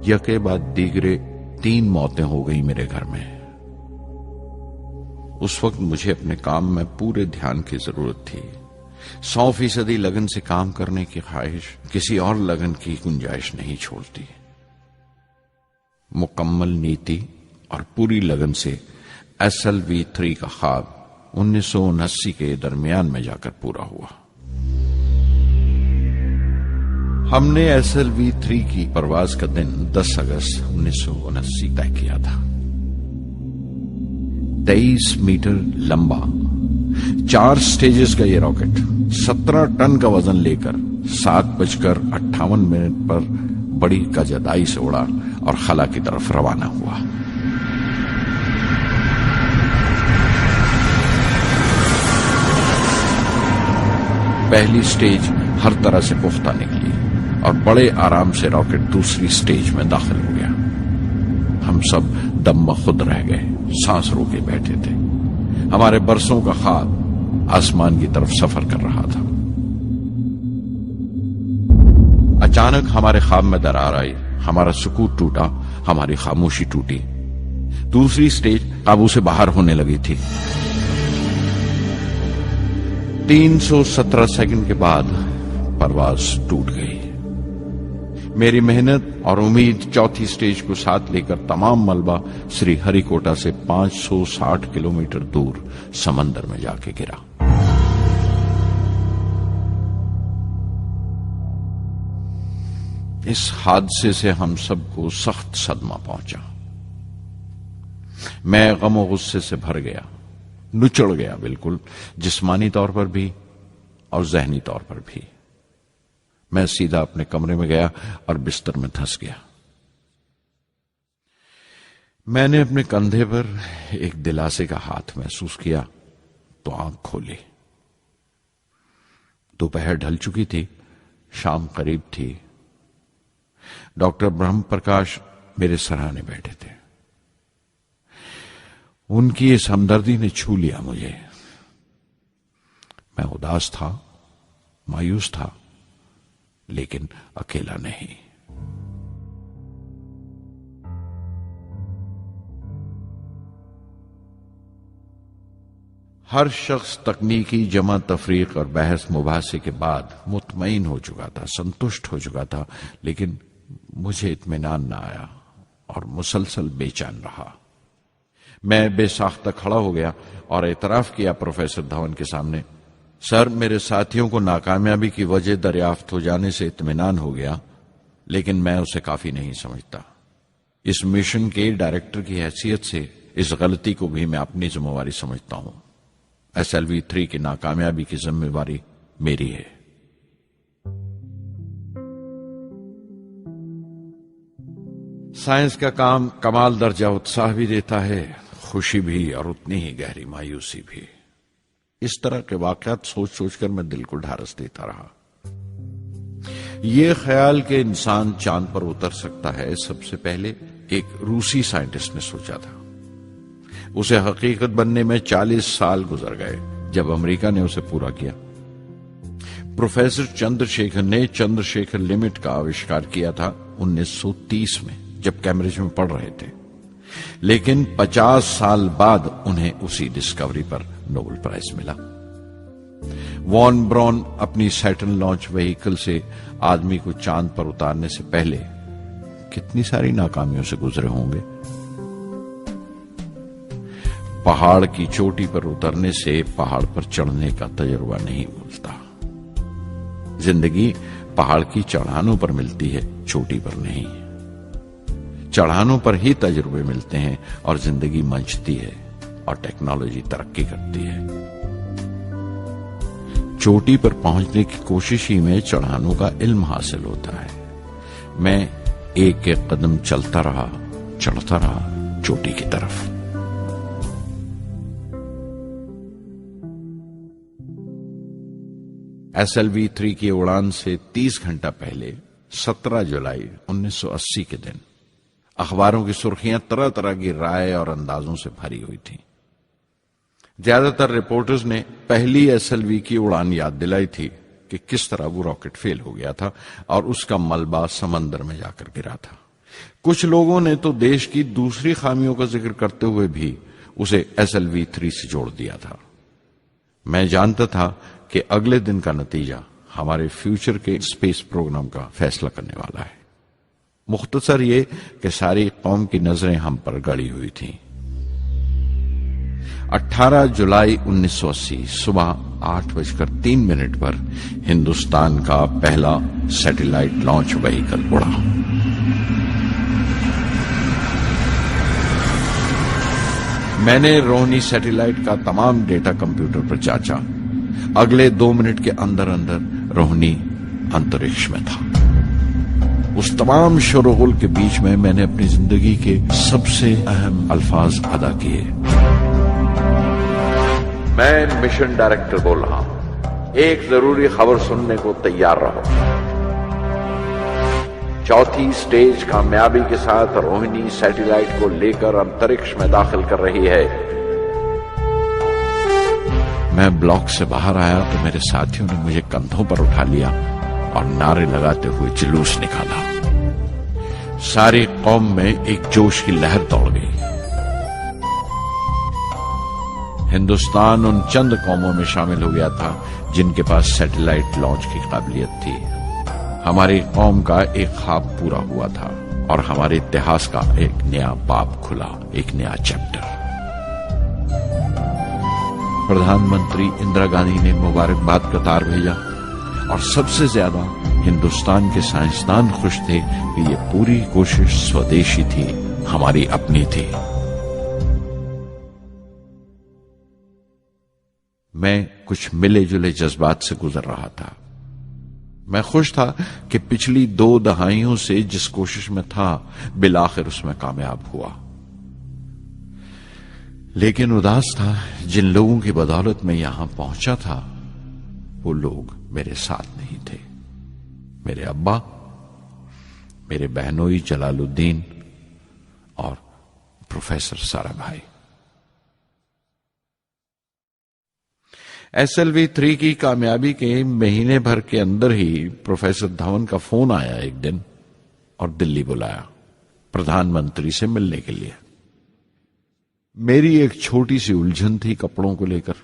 یکے بعد دیگرے 3 موتیں ہو گئی میرے گھر میں. اس وقت مجھے اپنے کام میں پورے دھیان کی ضرورت تھی. 100% لگن سے کام کرنے کی خواہش کسی اور لگن کی گنجائش نہیں چھوڑتی. مکمل نیتی اور پوری لگن سے SLV-3 کا خواب 1979 کے درمیان میں جا کر پورا ہوا. ہم نے SLV-3 کی پرواز کا دن 10 اگست 1979 طے کیا تھا. 23 میٹر لمبا 4 سٹیجز کا یہ راکٹ 17 ٹن کا وزن لے کر 7:58 پر بڑی کجدائی سے اڑا اور خلا کی طرف روانہ ہوا. پہلی سٹیج ہر طرح سے پختہ نکلی اور بڑے آرام سے راکٹ دوسری سٹیج میں داخل ہو گیا. ہم سب دم بخود رہ گئے، سانس روکے بیٹھے تھے. ہمارے برسوں کا خواب آسمان کی طرف سفر کر رہا تھا. اچانک ہمارے خواب میں درار آئی، ہمارا سکوت ٹوٹا، ہماری خاموشی ٹوٹی. دوسری سٹیج قابو سے باہر ہونے لگی تھی. 317 سیکنڈ کے بعد پرواز ٹوٹ گئی. میری محنت اور امید چوتھی سٹیج کو ساتھ لے کر تمام ملبہ سری ہری کوٹا سے 560 کلومیٹر دور سمندر میں جا کے گرا. اس حادثے سے ہم سب کو سخت صدمہ پہنچا. میں غم و غصے سے بھر گیا، نچڑ گیا، بالکل جسمانی طور پر بھی اور ذہنی طور پر بھی. میں سیدھا اپنے کمرے میں گیا اور بستر میں دھس گیا. میں نے اپنے کندھے پر ایک دلاسے کا ہاتھ محسوس کیا تو آنکھ کھولی. دوپہر ڈھل چکی تھی، شام قریب تھی. ڈاکٹر برہم پرکاش میرے سراہنے بیٹھے تھے. ان کی اس ہمدردی نے چھو لیا مجھے. میں اداس تھا، مایوس تھا، لیکن اکیلا نہیں. ہر شخص تکنیکی جمع تفریق اور بحث مباحثے کے بعد مطمئن ہو چکا تھا، سنتشٹ ہو چکا تھا، لیکن مجھے اطمینان نہ آیا اور مسلسل بے چین رہا. میں بے ساختہ کھڑا ہو گیا اور اعتراف کیا پروفیسر دھون کے سامنے، سر میرے ساتھیوں کو ناکامیابی کی وجہ دریافت ہو جانے سے اطمینان ہو گیا، لیکن میں اسے کافی نہیں سمجھتا. اس مشن کے ڈائریکٹر کی حیثیت سے اس غلطی کو بھی میں اپنی ذمہ داری سمجھتا ہوں. SLV-3 کی ناکامیابی کی ذمہ داری میری ہے. سائنس کا کام کمال درجہ اتساہ بھی دیتا ہے، خوشی بھی اور اتنی ہی گہری مایوسی بھی۔ اس طرح کے واقعات سوچ سوچ کر میں دل کو ڈھارس دیتا رہا۔ یہ خیال کہ انسان چاند پر اتر سکتا ہے سب سے پہلے ایک روسی سائنٹسٹ نے سوچا تھا۔ اسے حقیقت بننے میں 40 سال گزر گئے جب امریکہ نے اسے پورا کیا۔ پروفیسر چندر شیکھر نے چندر شیکھر لمٹ کا آوشکار کیا تھا 1930 میں جب کیمبرج میں پڑھ رہے تھے، لیکن 50 سال بعد انہیں اسی ڈسکوری پر نوبل پرائز ملا۔ وان برون اپنی سیٹرن لانچ وہیکل سے آدمی کو چاند پر اتارنے سے پہلے کتنی ساری ناکامیوں سے گزرے ہوں گے۔ پہاڑ کی چوٹی پر اترنے سے پہاڑ پر چڑھنے کا تجربہ نہیں ملتا۔ زندگی پہاڑ کی چڑھانوں پر ملتی ہے، چوٹی پر نہیں۔ چڑھانوں پر ہی تجربے ملتے ہیں اور زندگی منچتی ہے اور ٹیکنالوجی ترقی کرتی ہے۔ چوٹی پر پہنچنے کی کوشش ہی میں چڑھانوں کا علم حاصل ہوتا ہے۔ میں ایک ایک قدم چلتا رہا، چڑھتا رہا چوٹی کی طرف۔ SLV-3 کی اڑان سے 30 گھنٹہ پہلے 17 جولائی 1980 کے دن اخباروں کی سرخیاں طرح طرح کی رائے اور اندازوں سے بھری ہوئی تھیں۔ زیادہ تر رپورٹرز نے پہلی SLV کی اڑان یاد دلائی تھی کہ کس طرح وہ راکٹ فیل ہو گیا تھا اور اس کا ملبہ سمندر میں جا کر گرا تھا۔ کچھ لوگوں نے تو دیش کی دوسری خامیوں کا ذکر کرتے ہوئے بھی اسے SLV-3 سے جوڑ دیا تھا۔ میں جانتا تھا کہ اگلے دن کا نتیجہ ہمارے فیوچر کے اسپیس پروگرام کا فیصلہ کرنے والا ہے۔ مختصر یہ کہ ساری قوم کی نظریں ہم پر گڑی ہوئی تھیں۔ 18 جولائی 1980 صبح 8:03 پر ہندوستان کا پہلا سیٹلائٹ لانچ وہیکل اڑا۔ میں نے روہنی سیٹلائٹ کا تمام ڈیٹا کمپیوٹر پر جانچا۔ اگلے 2 منٹ کے اندر اندر روہنی انترکش میں تھا۔ اس تمام شور و غل کے بیچ میں نے اپنی زندگی کے سب سے اہم الفاظ ادا کیے۔ میں مشن ڈائریکٹر بول رہا ہوں، ایک ضروری خبر سننے کو تیار رہو۔ چوتھی سٹیج کامیابی کے ساتھ روہنی سیٹلائٹ کو لے کر انترکش میں داخل کر رہی ہے۔ میں بلاک سے باہر آیا تو میرے ساتھیوں نے مجھے کندھوں پر اٹھا لیا اور نعرے لگاتے ہوئے جلوس نکالا۔ ساری قوم میں ایک جوش کی لہر دوڑ گئی۔ ہندوستان ان چند قوموں میں شامل ہو گیا تھا جن کے پاس سیٹلائٹ لانچ کی قابلیت تھی۔ ہماری قوم کا ایک خواب پورا ہوا تھا اور ہمارے اتہاس کا ایک نیا باب کھلا، ایک نیا چیپٹر۔ پردھان منتری اندرا گاندھی نے مبارکباد کا تار بھیجا اور سب سے زیادہ ہندوستان کے سائنسدان خوش تھے کہ یہ پوری کوشش سودیشی تھی، ہماری اپنی تھی۔ میں کچھ ملے جلے جذبات سے گزر رہا تھا۔ میں خوش تھا کہ پچھلی 2 دہائیوں سے جس کوشش میں تھا بالآخر اس میں کامیاب ہوا، لیکن اداس تھا جن لوگوں کی بدولت میں یہاں پہنچا تھا وہ لوگ میرے ساتھ نہیں تھے۔ میرے ابا، میرے بہنوئی جلال الدین اور پروفیسر سارا بھائی۔ SLV-3 کی کامیابی کے مہینے بھر کے اندر ہی پروفیسر دھون کا فون آیا ایک دن اور دلی بلایا پردھان منتری سے ملنے کے لیے۔ میری ایک چھوٹی سی الجھن تھی کپڑوں کو لے کر۔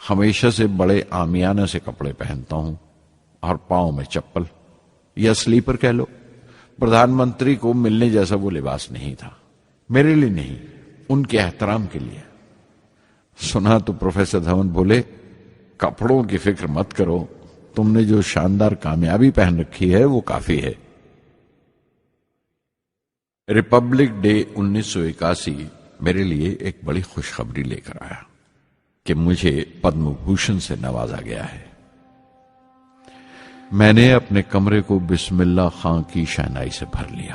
ہمیشہ سے بڑے عامیانہ سے کپڑے پہنتا ہوں اور پاؤں میں چپل یا سلیپر کہہ لو۔ پردھان منتری کو ملنے جیسا وہ لباس نہیں تھا، میرے لیے نہیں، ان کے احترام کے لیے۔ سنا تو پروفیسر دھون بولے، کپڑوں کی فکر مت کرو، تم نے جو شاندار کامیابی پہن رکھی ہے وہ کافی ہے۔ ریپبلک ڈے 1981 میرے لیے ایک بڑی خوشخبری لے کر آیا کہ مجھے پدم بھوشن سے نوازا گیا ہے۔ میں نے اپنے کمرے کو بسم اللہ خاں کی شہنائی سے بھر لیا۔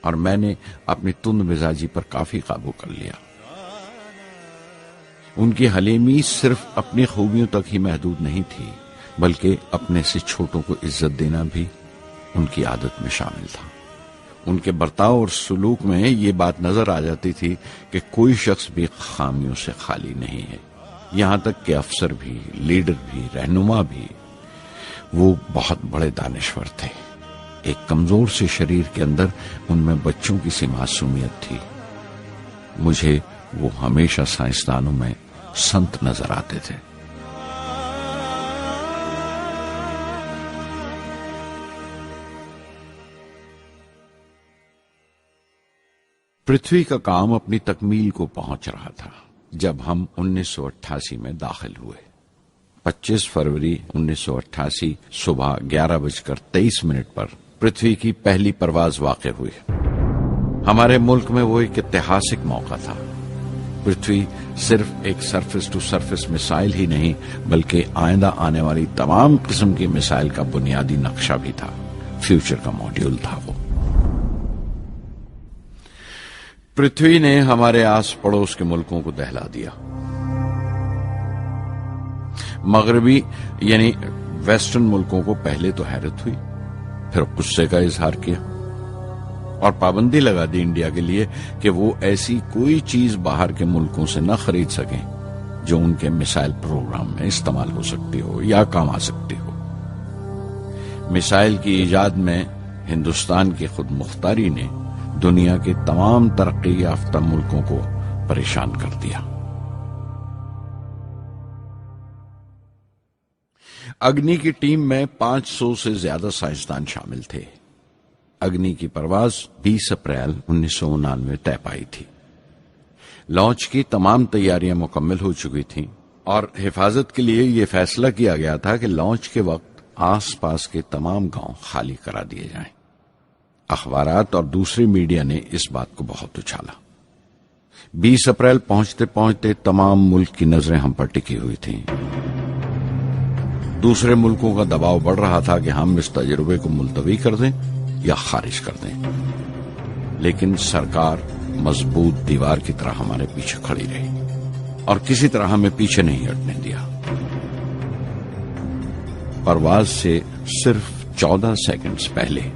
اور میں نے اپنی تند مزاجی پر کافی قابو کر لیا۔ ان کی حلیمی صرف اپنی خوبیوں تک ہی محدود نہیں تھی، بلکہ اپنے سے چھوٹوں کو عزت دینا بھی ان کی عادت میں شامل تھا۔ ان کے برتاؤ اور سلوک میں یہ بات نظر آ جاتی تھی کہ کوئی شخص بھی خامیوں سے خالی نہیں ہے، یہاں تک کہ افسر بھی، لیڈر بھی، رہنما بھی۔ وہ بہت بڑے دانشور تھے۔ ایک کمزور سے شریر کے اندر ان میں بچوں کی سی معصومیت تھی۔ مجھے وہ ہمیشہ سائنسدانوں میں سنت نظر آتے تھے۔ پرتھوی کا کام اپنی تکمیل کو پہنچ رہا تھا جب ہم 1988 میں داخل ہوئے۔ 25 فروری 1988 صبح 11:23 پر پرتھوی کی پہلی پرواز واقع ہوئی۔ ہمارے ملک میں وہ ایک ایتہاسک موقع تھا۔ پرتھوی صرف ایک سرفس ٹو سرفس میسائل ہی نہیں بلکہ آئندہ آنے والی تمام قسم کی میسائل کا بنیادی نقشہ بھی تھا، فیوچر کا ماڈیول تھا وہ۔ پرتھوی نے ہمارے آس پڑوس کے ملکوں کو دہلا دیا۔ مغربی یعنی ویسٹرن ملکوں کو پہلے تو حیرت ہوئی، پھر غصے کا اظہار کیا اور پابندی لگا دی انڈیا کے لیے کہ وہ ایسی کوئی چیز باہر کے ملکوں سے نہ خرید سکیں جو ان کے میسائل پروگرام میں استعمال ہو سکتی ہو یا کام آ سکتی ہو۔ میسائل کی ایجاد میں ہندوستان کی خود مختاری نے دنیا کے تمام ترقی یافتہ ملکوں کو پریشان کر دیا۔ اگنی کی ٹیم میں 500 سے زیادہ سائنسدان شامل تھے۔ اگنی کی پرواز 20 اپریل 1999 طے پائی تھی۔ لانچ کی تمام تیاریاں مکمل ہو چکی تھیں اور حفاظت کے لیے یہ فیصلہ کیا گیا تھا کہ لانچ کے وقت آس پاس کے تمام گاؤں خالی کرا دیے جائیں۔ اخبارات اور دوسری میڈیا نے اس بات کو بہت اچھالا۔ 20 اپریل پہنچتے پہنچتے تمام ملک کی نظریں ہم پر ٹکی ہوئی تھیں۔ دوسرے ملکوں کا دباؤ بڑھ رہا تھا کہ ہم اس تجربے کو ملتوی کر دیں یا خارج کر دیں، لیکن سرکار مضبوط دیوار کی طرح ہمارے پیچھے کھڑی رہی اور کسی طرح ہمیں پیچھے نہیں ہٹنے دیا۔ پرواز سے صرف 14 سیکنڈز پہلے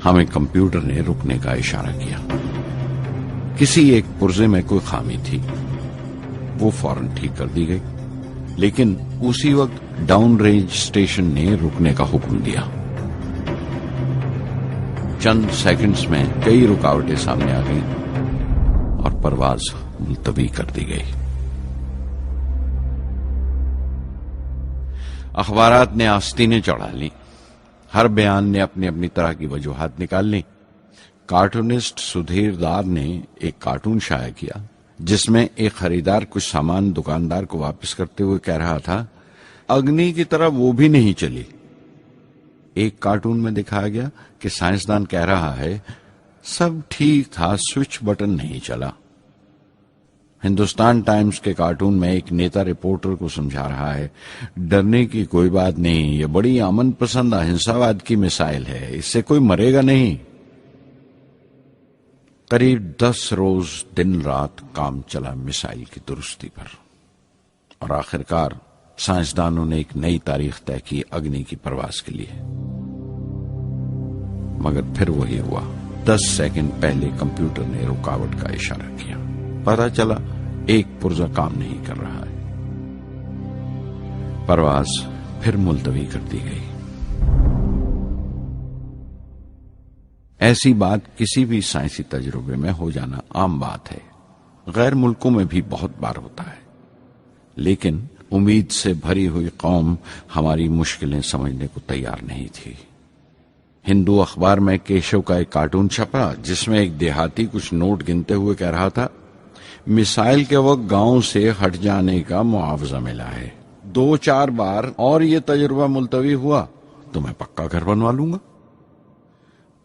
ہمیں کمپیوٹر نے رکنے کا اشارہ کیا۔ کسی ایک پرزے میں کوئی خامی تھی، وہ فوراً ٹھیک کر دی گئی، لیکن اسی وقت ڈاؤن رینج اسٹیشن نے رکنے کا حکم دیا۔ چند سیکنڈز میں کئی رکاوٹیں سامنے آ گئیں اور پرواز ملتوی کر دی گئی۔ اخبارات نے آستینیں چڑھا لیں، ہر بیان نے اپنی اپنی طرح کی وجوہات نکال لیں۔ کارٹونسٹ سدھیر دار نے ایک کارٹون شائع کیا جس میں ایک خریدار کچھ سامان دکاندار کو واپس کرتے ہوئے کہہ رہا تھا، اگنی کی طرح وہ بھی نہیں چلی۔ ایک کارٹون میں دکھایا گیا کہ سائنسدان کہہ رہا ہے، سب ٹھیک تھا، سوئچ بٹن نہیں چلا۔ ہندوستان ٹائمز کے کارٹون میں ایک نیتا رپورٹر کو سمجھا رہا ہے، ڈرنے کی کوئی بات نہیں، یہ بڑی امن پسند اہنساواد کی مثال ہے، اس سے کوئی مرے گا نہیں۔ قریب 10 روز دن رات کام چلا میسائل کی درستی پر، اور آخرکار سائنسدانوں نے ایک نئی تاریخ طے کی اگنی کی پرواز کے لیے۔ مگر پھر وہی ہوا، 10 سیکنڈ پہلے کمپیوٹر نے رکاوٹ کا اشارہ کیا۔ پتہ چلا ایک پرزہ کام نہیں کر رہا ہے۔ پرواز پھر ملتوی کر دی گئی۔ ایسی بات کسی بھی سائنسی تجربے میں ہو جانا عام بات ہے، غیر ملکوں میں بھی بہت بار ہوتا ہے، لیکن امید سے بھری ہوئی قوم ہماری مشکلیں سمجھنے کو تیار نہیں تھی۔ ہندو اخبار میں کیشو کا ایک کارٹون چھپا جس میں ایک دیہاتی کچھ نوٹ گنتے ہوئے کہہ رہا تھا، میسائل کے وقت گاؤں سے ہٹ جانے کا معاوضہ ملا ہے، 2-4 بار اور یہ تجربہ ملتوی ہوا تو میں پکا گھر بنوا لوں گا۔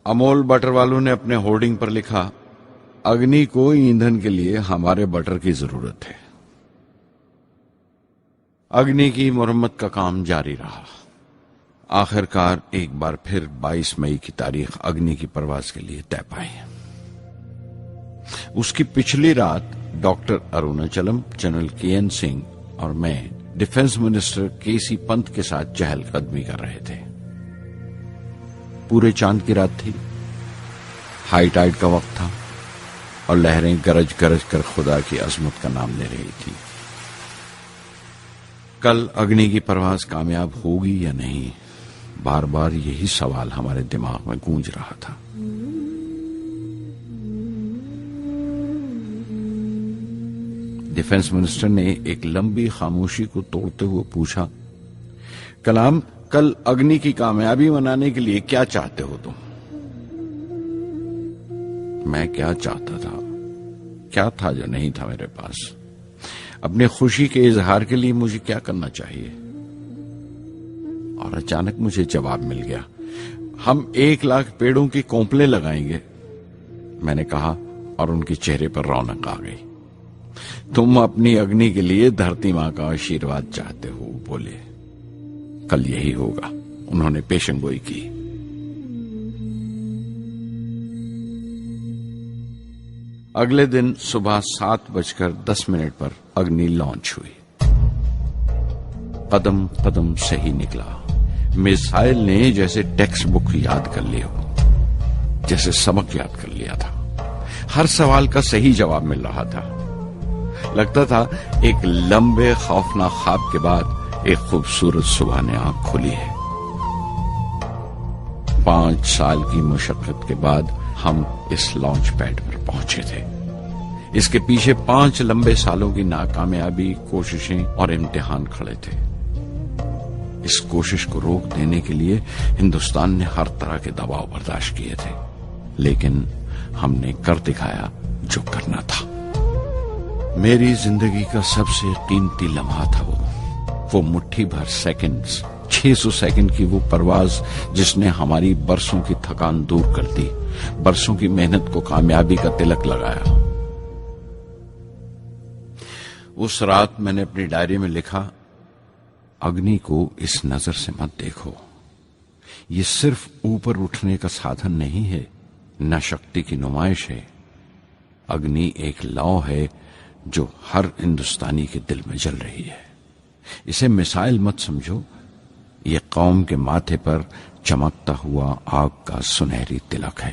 امول بٹر والوں نے اپنے ہورڈنگ پر لکھا، اگنی کو ایندھن کے لیے ہمارے بٹر کی ضرورت ہے۔ اگنی کی مرمت کا کام جاری رہا۔ آخر کار ایک بار پھر 22 مئی کی تاریخ اگنی کی پرواز کے لیے طے پائی۔ اس کی پچھلی رات ڈاکٹر اروناچلم، جنرل کے این سنگھ اور میں ڈیفنس منسٹر کے سی پنت کے ساتھ چہل قدمی کر رہے تھے۔ پورے چاند کی رات تھی، ہائی ٹائیڈ کا وقت تھا اور لہریں گرج گرج کر خدا کی عظمت کا نام لے رہی تھی۔ کل اگنی کی پرواز کامیاب ہوگی یا نہیں، بار بار یہی سوال ہمارے دماغ میں گونج رہا تھا۔ ڈیفنس منسٹر نے ایک لمبی خاموشی کو توڑتے ہوئے پوچھا، کلام، کل اگنی کی کامیابی منانے کے لیے کیا چاہتے ہو تم؟ میں کیا چاہتا تھا؟ کیا تھا جو نہیں تھا میرے پاس؟ اپنی خوشی کے اظہار کے لیے مجھے کیا کرنا چاہیے؟ اور اچانک مجھے جواب مل گیا، ہم 1,00,000 پیڑوں کی کونپلیں لگائیں گے، میں نے کہا، اور ان کے چہرے پر رونق آ گئی۔ تم اپنی اگنی کے لیے دھرتی ماں کا آشیرواد چاہتے ہو، بولے، کل یہی ہوگا۔ انہوں نے پیشن گوئی کی۔ اگلے دن صبح 7:10 پر اگنی لانچ ہوئی۔ قدم قدم صحیح نکلا۔ میزائل نے جیسے ٹیکسٹ بک یاد کر لی ہو، جیسے سبق یاد کر لیا تھا۔ ہر سوال کا صحیح جواب مل رہا تھا۔ لگتا تھا ایک لمبے خوفناک خواب کے بعد ایک خوبصورت صبح نے آنکھ کھلی ہے۔ 5 سال کی مشقت کے بعد ہم اس لانچ پیڈ پر پہنچے تھے۔ اس کے پیچھے 5 لمبے سالوں کی ناکامیابی، کوششیں اور امتحان کھڑے تھے۔ اس کوشش کو روک دینے کے لیے ہندوستان نے ہر طرح کے دباؤ برداشت کیے تھے، لیکن ہم نے کر دکھایا جو کرنا تھا۔ میری زندگی کا سب سے قیمتی لمحہ تھا وہ مٹھی بھر سیکنڈز، 600 سیکنڈ کی وہ پرواز جس نے ہماری برسوں کی تھکان دور کر دی، برسوں کی محنت کو کامیابی کا تلک لگایا۔ اس رات میں نے اپنی ڈائری میں لکھا، اگنی کو اس نظر سے مت دیکھو، یہ صرف اوپر اٹھنے کا سادھن نہیں ہے، نہ شکتی کی نمائش ہے۔ اگنی ایک لو ہے جو ہر ہندوستانی کے دل میں جل رہی ہے۔ اسے مثال مت سمجھو، یہ قوم کے ماتھے پر چمکتا ہوا آگ کا سنہری تلک ہے۔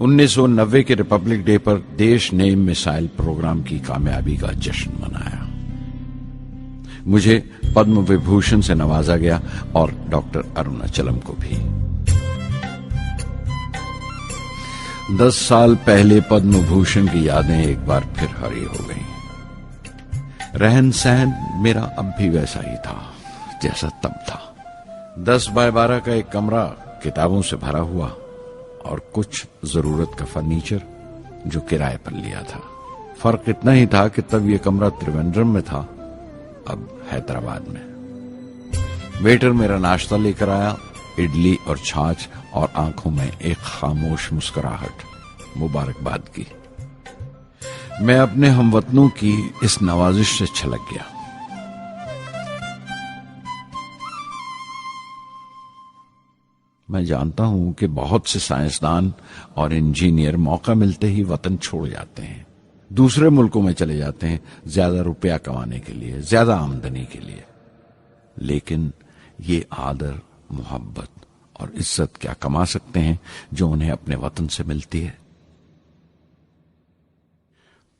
انیس 1990 کے ریپبلک ڈے پر دیش نے میسائل پروگرام کی کامیابی کا جشن منایا۔ مجھے پدم وبھوشن سے نوازا گیا اور ڈاکٹر اروناچلم کو بھی۔ 10 سال پہلے پدم بھوشن کی یادیں ایک بار پھر ہری ہو گئیں۔ رہن سہن میرا اب بھی ویسا ہی تھا جیسا تب تھا۔ 10x12 کا ایک کمرہ کتابوں سے بھرا ہوا اور کچھ ضرورت کا فرنیچر جو کرائے پر لیا تھا۔ فرق اتنا ہی تھا کہ تب یہ کمرہ تریویندرم میں تھا، اب حیدرآباد میں۔ ویٹر میرا ناشتہ لے کر آیا، اڈلی اور چھاچھ، اور آنکھوں میں ایک خاموش مسکراہٹ، مبارکباد کی۔ میں اپنے ہم وطنوں کی اس نوازش سے چھلک گیا۔ میں جانتا ہوں کہ بہت سے سائنسدان اور انجینئر موقع ملتے ہی وطن چھوڑ جاتے ہیں، دوسرے ملکوں میں چلے جاتے ہیں زیادہ روپیہ کمانے کے لیے، زیادہ آمدنی کے لیے، لیکن یہ آدر، محبت اور عزت کیا کما سکتے ہیں جو انہیں اپنے وطن سے ملتی ہے۔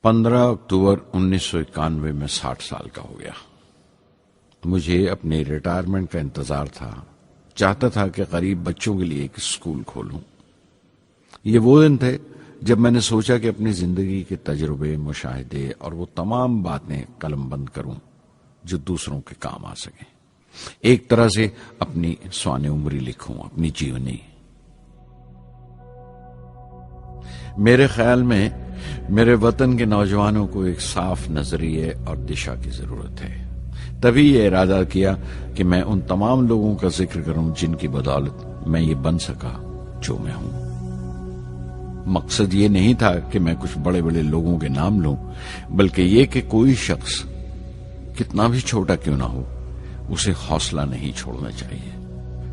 15 اکتوبر 1991 میں 60 سال کا ہو گیا۔ مجھے اپنی ریٹائرمنٹ کا انتظار تھا، چاہتا تھا کہ غریب بچوں کے لیے ایک اسکول کھولوں۔ یہ وہ دن تھے جب میں نے سوچا کہ اپنی زندگی کے تجربے، مشاہدے اور وہ تمام باتیں قلم بند کروں جو دوسروں کے کام آ سکیں، ایک طرح سے اپنی سوانح عمری لکھوں، اپنی جیونی۔ میرے خیال میں میرے وطن کے نوجوانوں کو ایک صاف نظریے اور دشا کی ضرورت ہے۔ تبھی یہ ارادہ کیا کہ میں ان تمام لوگوں کا ذکر کروں جن کی بدولت میں یہ بن سکا جو میں ہوں۔ مقصد یہ نہیں تھا کہ میں کچھ بڑے بڑے لوگوں کے نام لوں، بلکہ یہ کہ کوئی شخص کتنا بھی چھوٹا کیوں نہ ہو اسے حوصلہ نہیں چھوڑنا چاہیے۔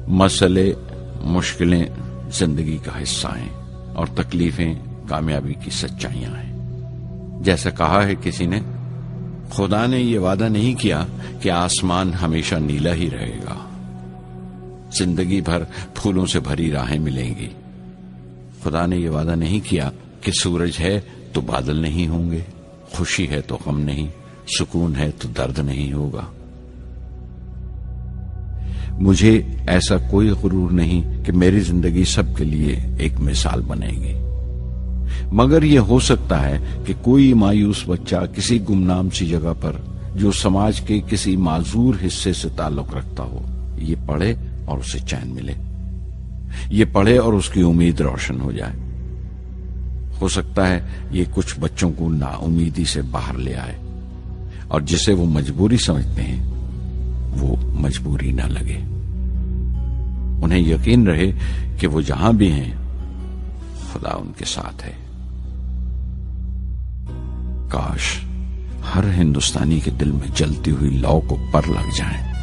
مسئلے، مشکلیں زندگی کا حصہ ہیں اور تکلیفیں کامیابی کی سچائیاں ہیں۔ جیسا کہا ہے کسی نے، خدا نے یہ وعدہ نہیں کیا کہ آسمان ہمیشہ نیلا ہی رہے گا، زندگی بھر پھولوں سے بھری راہیں ملیں گی۔ خدا نے یہ وعدہ نہیں کیا کہ سورج ہے تو بادل نہیں ہوں گے، خوشی ہے تو غم نہیں، سکون ہے تو درد نہیں ہوگا۔ مجھے ایسا کوئی غرور نہیں کہ میری زندگی سب کے لیے ایک مثال بنے گی، مگر یہ ہو سکتا ہے کہ کوئی مایوس بچہ کسی گمنام سی جگہ پر جو سماج کے کسی معذور حصے سے تعلق رکھتا ہو، یہ پڑھے اور اسے چین ملے، یہ پڑھے اور اس کی امید روشن ہو جائے۔ ہو سکتا ہے یہ کچھ بچوں کو نا امیدی سے باہر لے آئے اور جسے وہ مجبوری سمجھتے ہیں وہ مجبوری نہ لگے، انہیں یقین رہے کہ وہ جہاں بھی ہیں خدا ان کے ساتھ ہے۔ کاش ہر ہندوستانی کے دل میں جلتی ہوئی لو کو پر لگ جائیں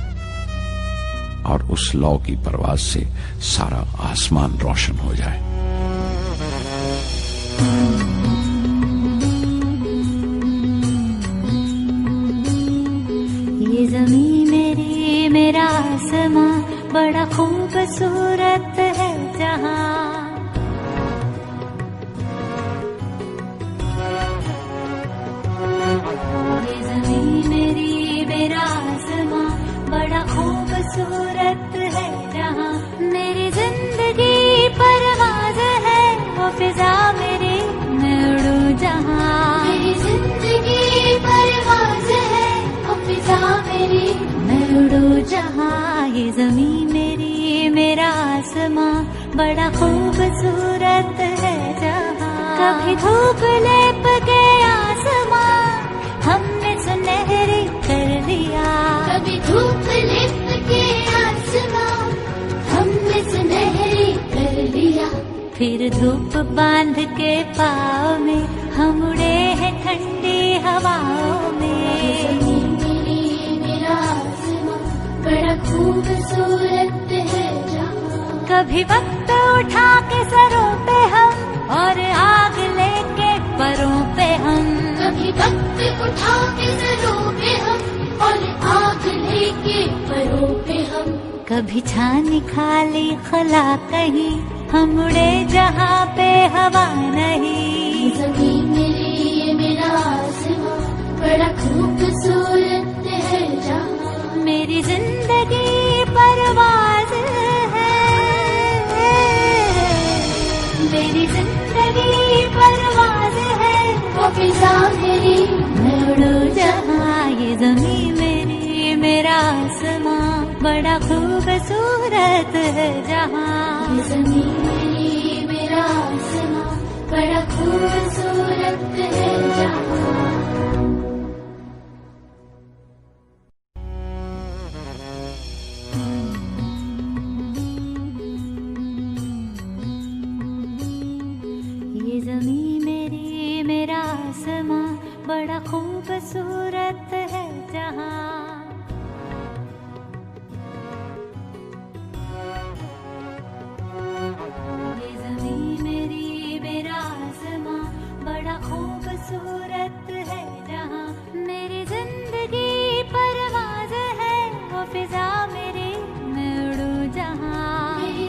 اور اس لو کی پرواز سے سارا آسمان روشن ہو جائے۔ یہ زمین میری، میرا آسماں، بڑا خوبصورت ہے جہاں۔ یہ زمین میری، میرا آسماں، بڑا خوبصورت ہے جہاں۔ میری زندگی پرواز ہے، وہ فضا میری، میں اڑوں جہاں۔ میری زندگی پرواز ہے، وہ فضا میری، میں اڑوں جہاں۔ یہ زمین میری، میرا آسماں، بڑا خوبصورت ہے جہاں۔ کبھی دھوپ لیپ کے آسماں ہم نے سنہری کر دیا، کبھی دھوپ لیپ کے آسماں ہم نے سنہری کر دیا۔ پھر دھوپ باندھ کے پاؤں میں ہم اڑے ہیں ٹھنڈی ہواؤں میں۔ زمین میری، میرا آسماں، بڑا خوبصورت ہے جہاں۔ کبھی وقت اٹھا کے سروں پہ ہم اور آگ لے کے پروں پہ ہم، کبھی وقت اٹھا کے سروں پہ ہم اور آگ لے کے پروں پہ ہم۔ کبھی چھانی کھالی خلا کہیں، ہم اڑے جہاں پہ ہوا نہیں۔ زمین میری، میرا آسماں، بڑا خوبصورت ہے جہاں۔ میری زندگی پرواز ہے، میری زندگی پرواز ہے، وہ فضا میری، میں اڑوں جہاں۔ یہ زمین میری، میرا آسماں، بڑا خوبصورت ہے جہاں۔ یہ زمین میری، میرا آسماں، بڑا خوبصورت ہے جہاں۔ یہ زمین میری، میرا آسماں، بڑا خوبصورت ہے جہاں۔ یہ زمین میری، میرا آسماں، بڑا خوبصورت ہے جہاں۔ میری زندگی پرواز ہے، وہ فضا میری، میں اڑوں جہاں۔ میری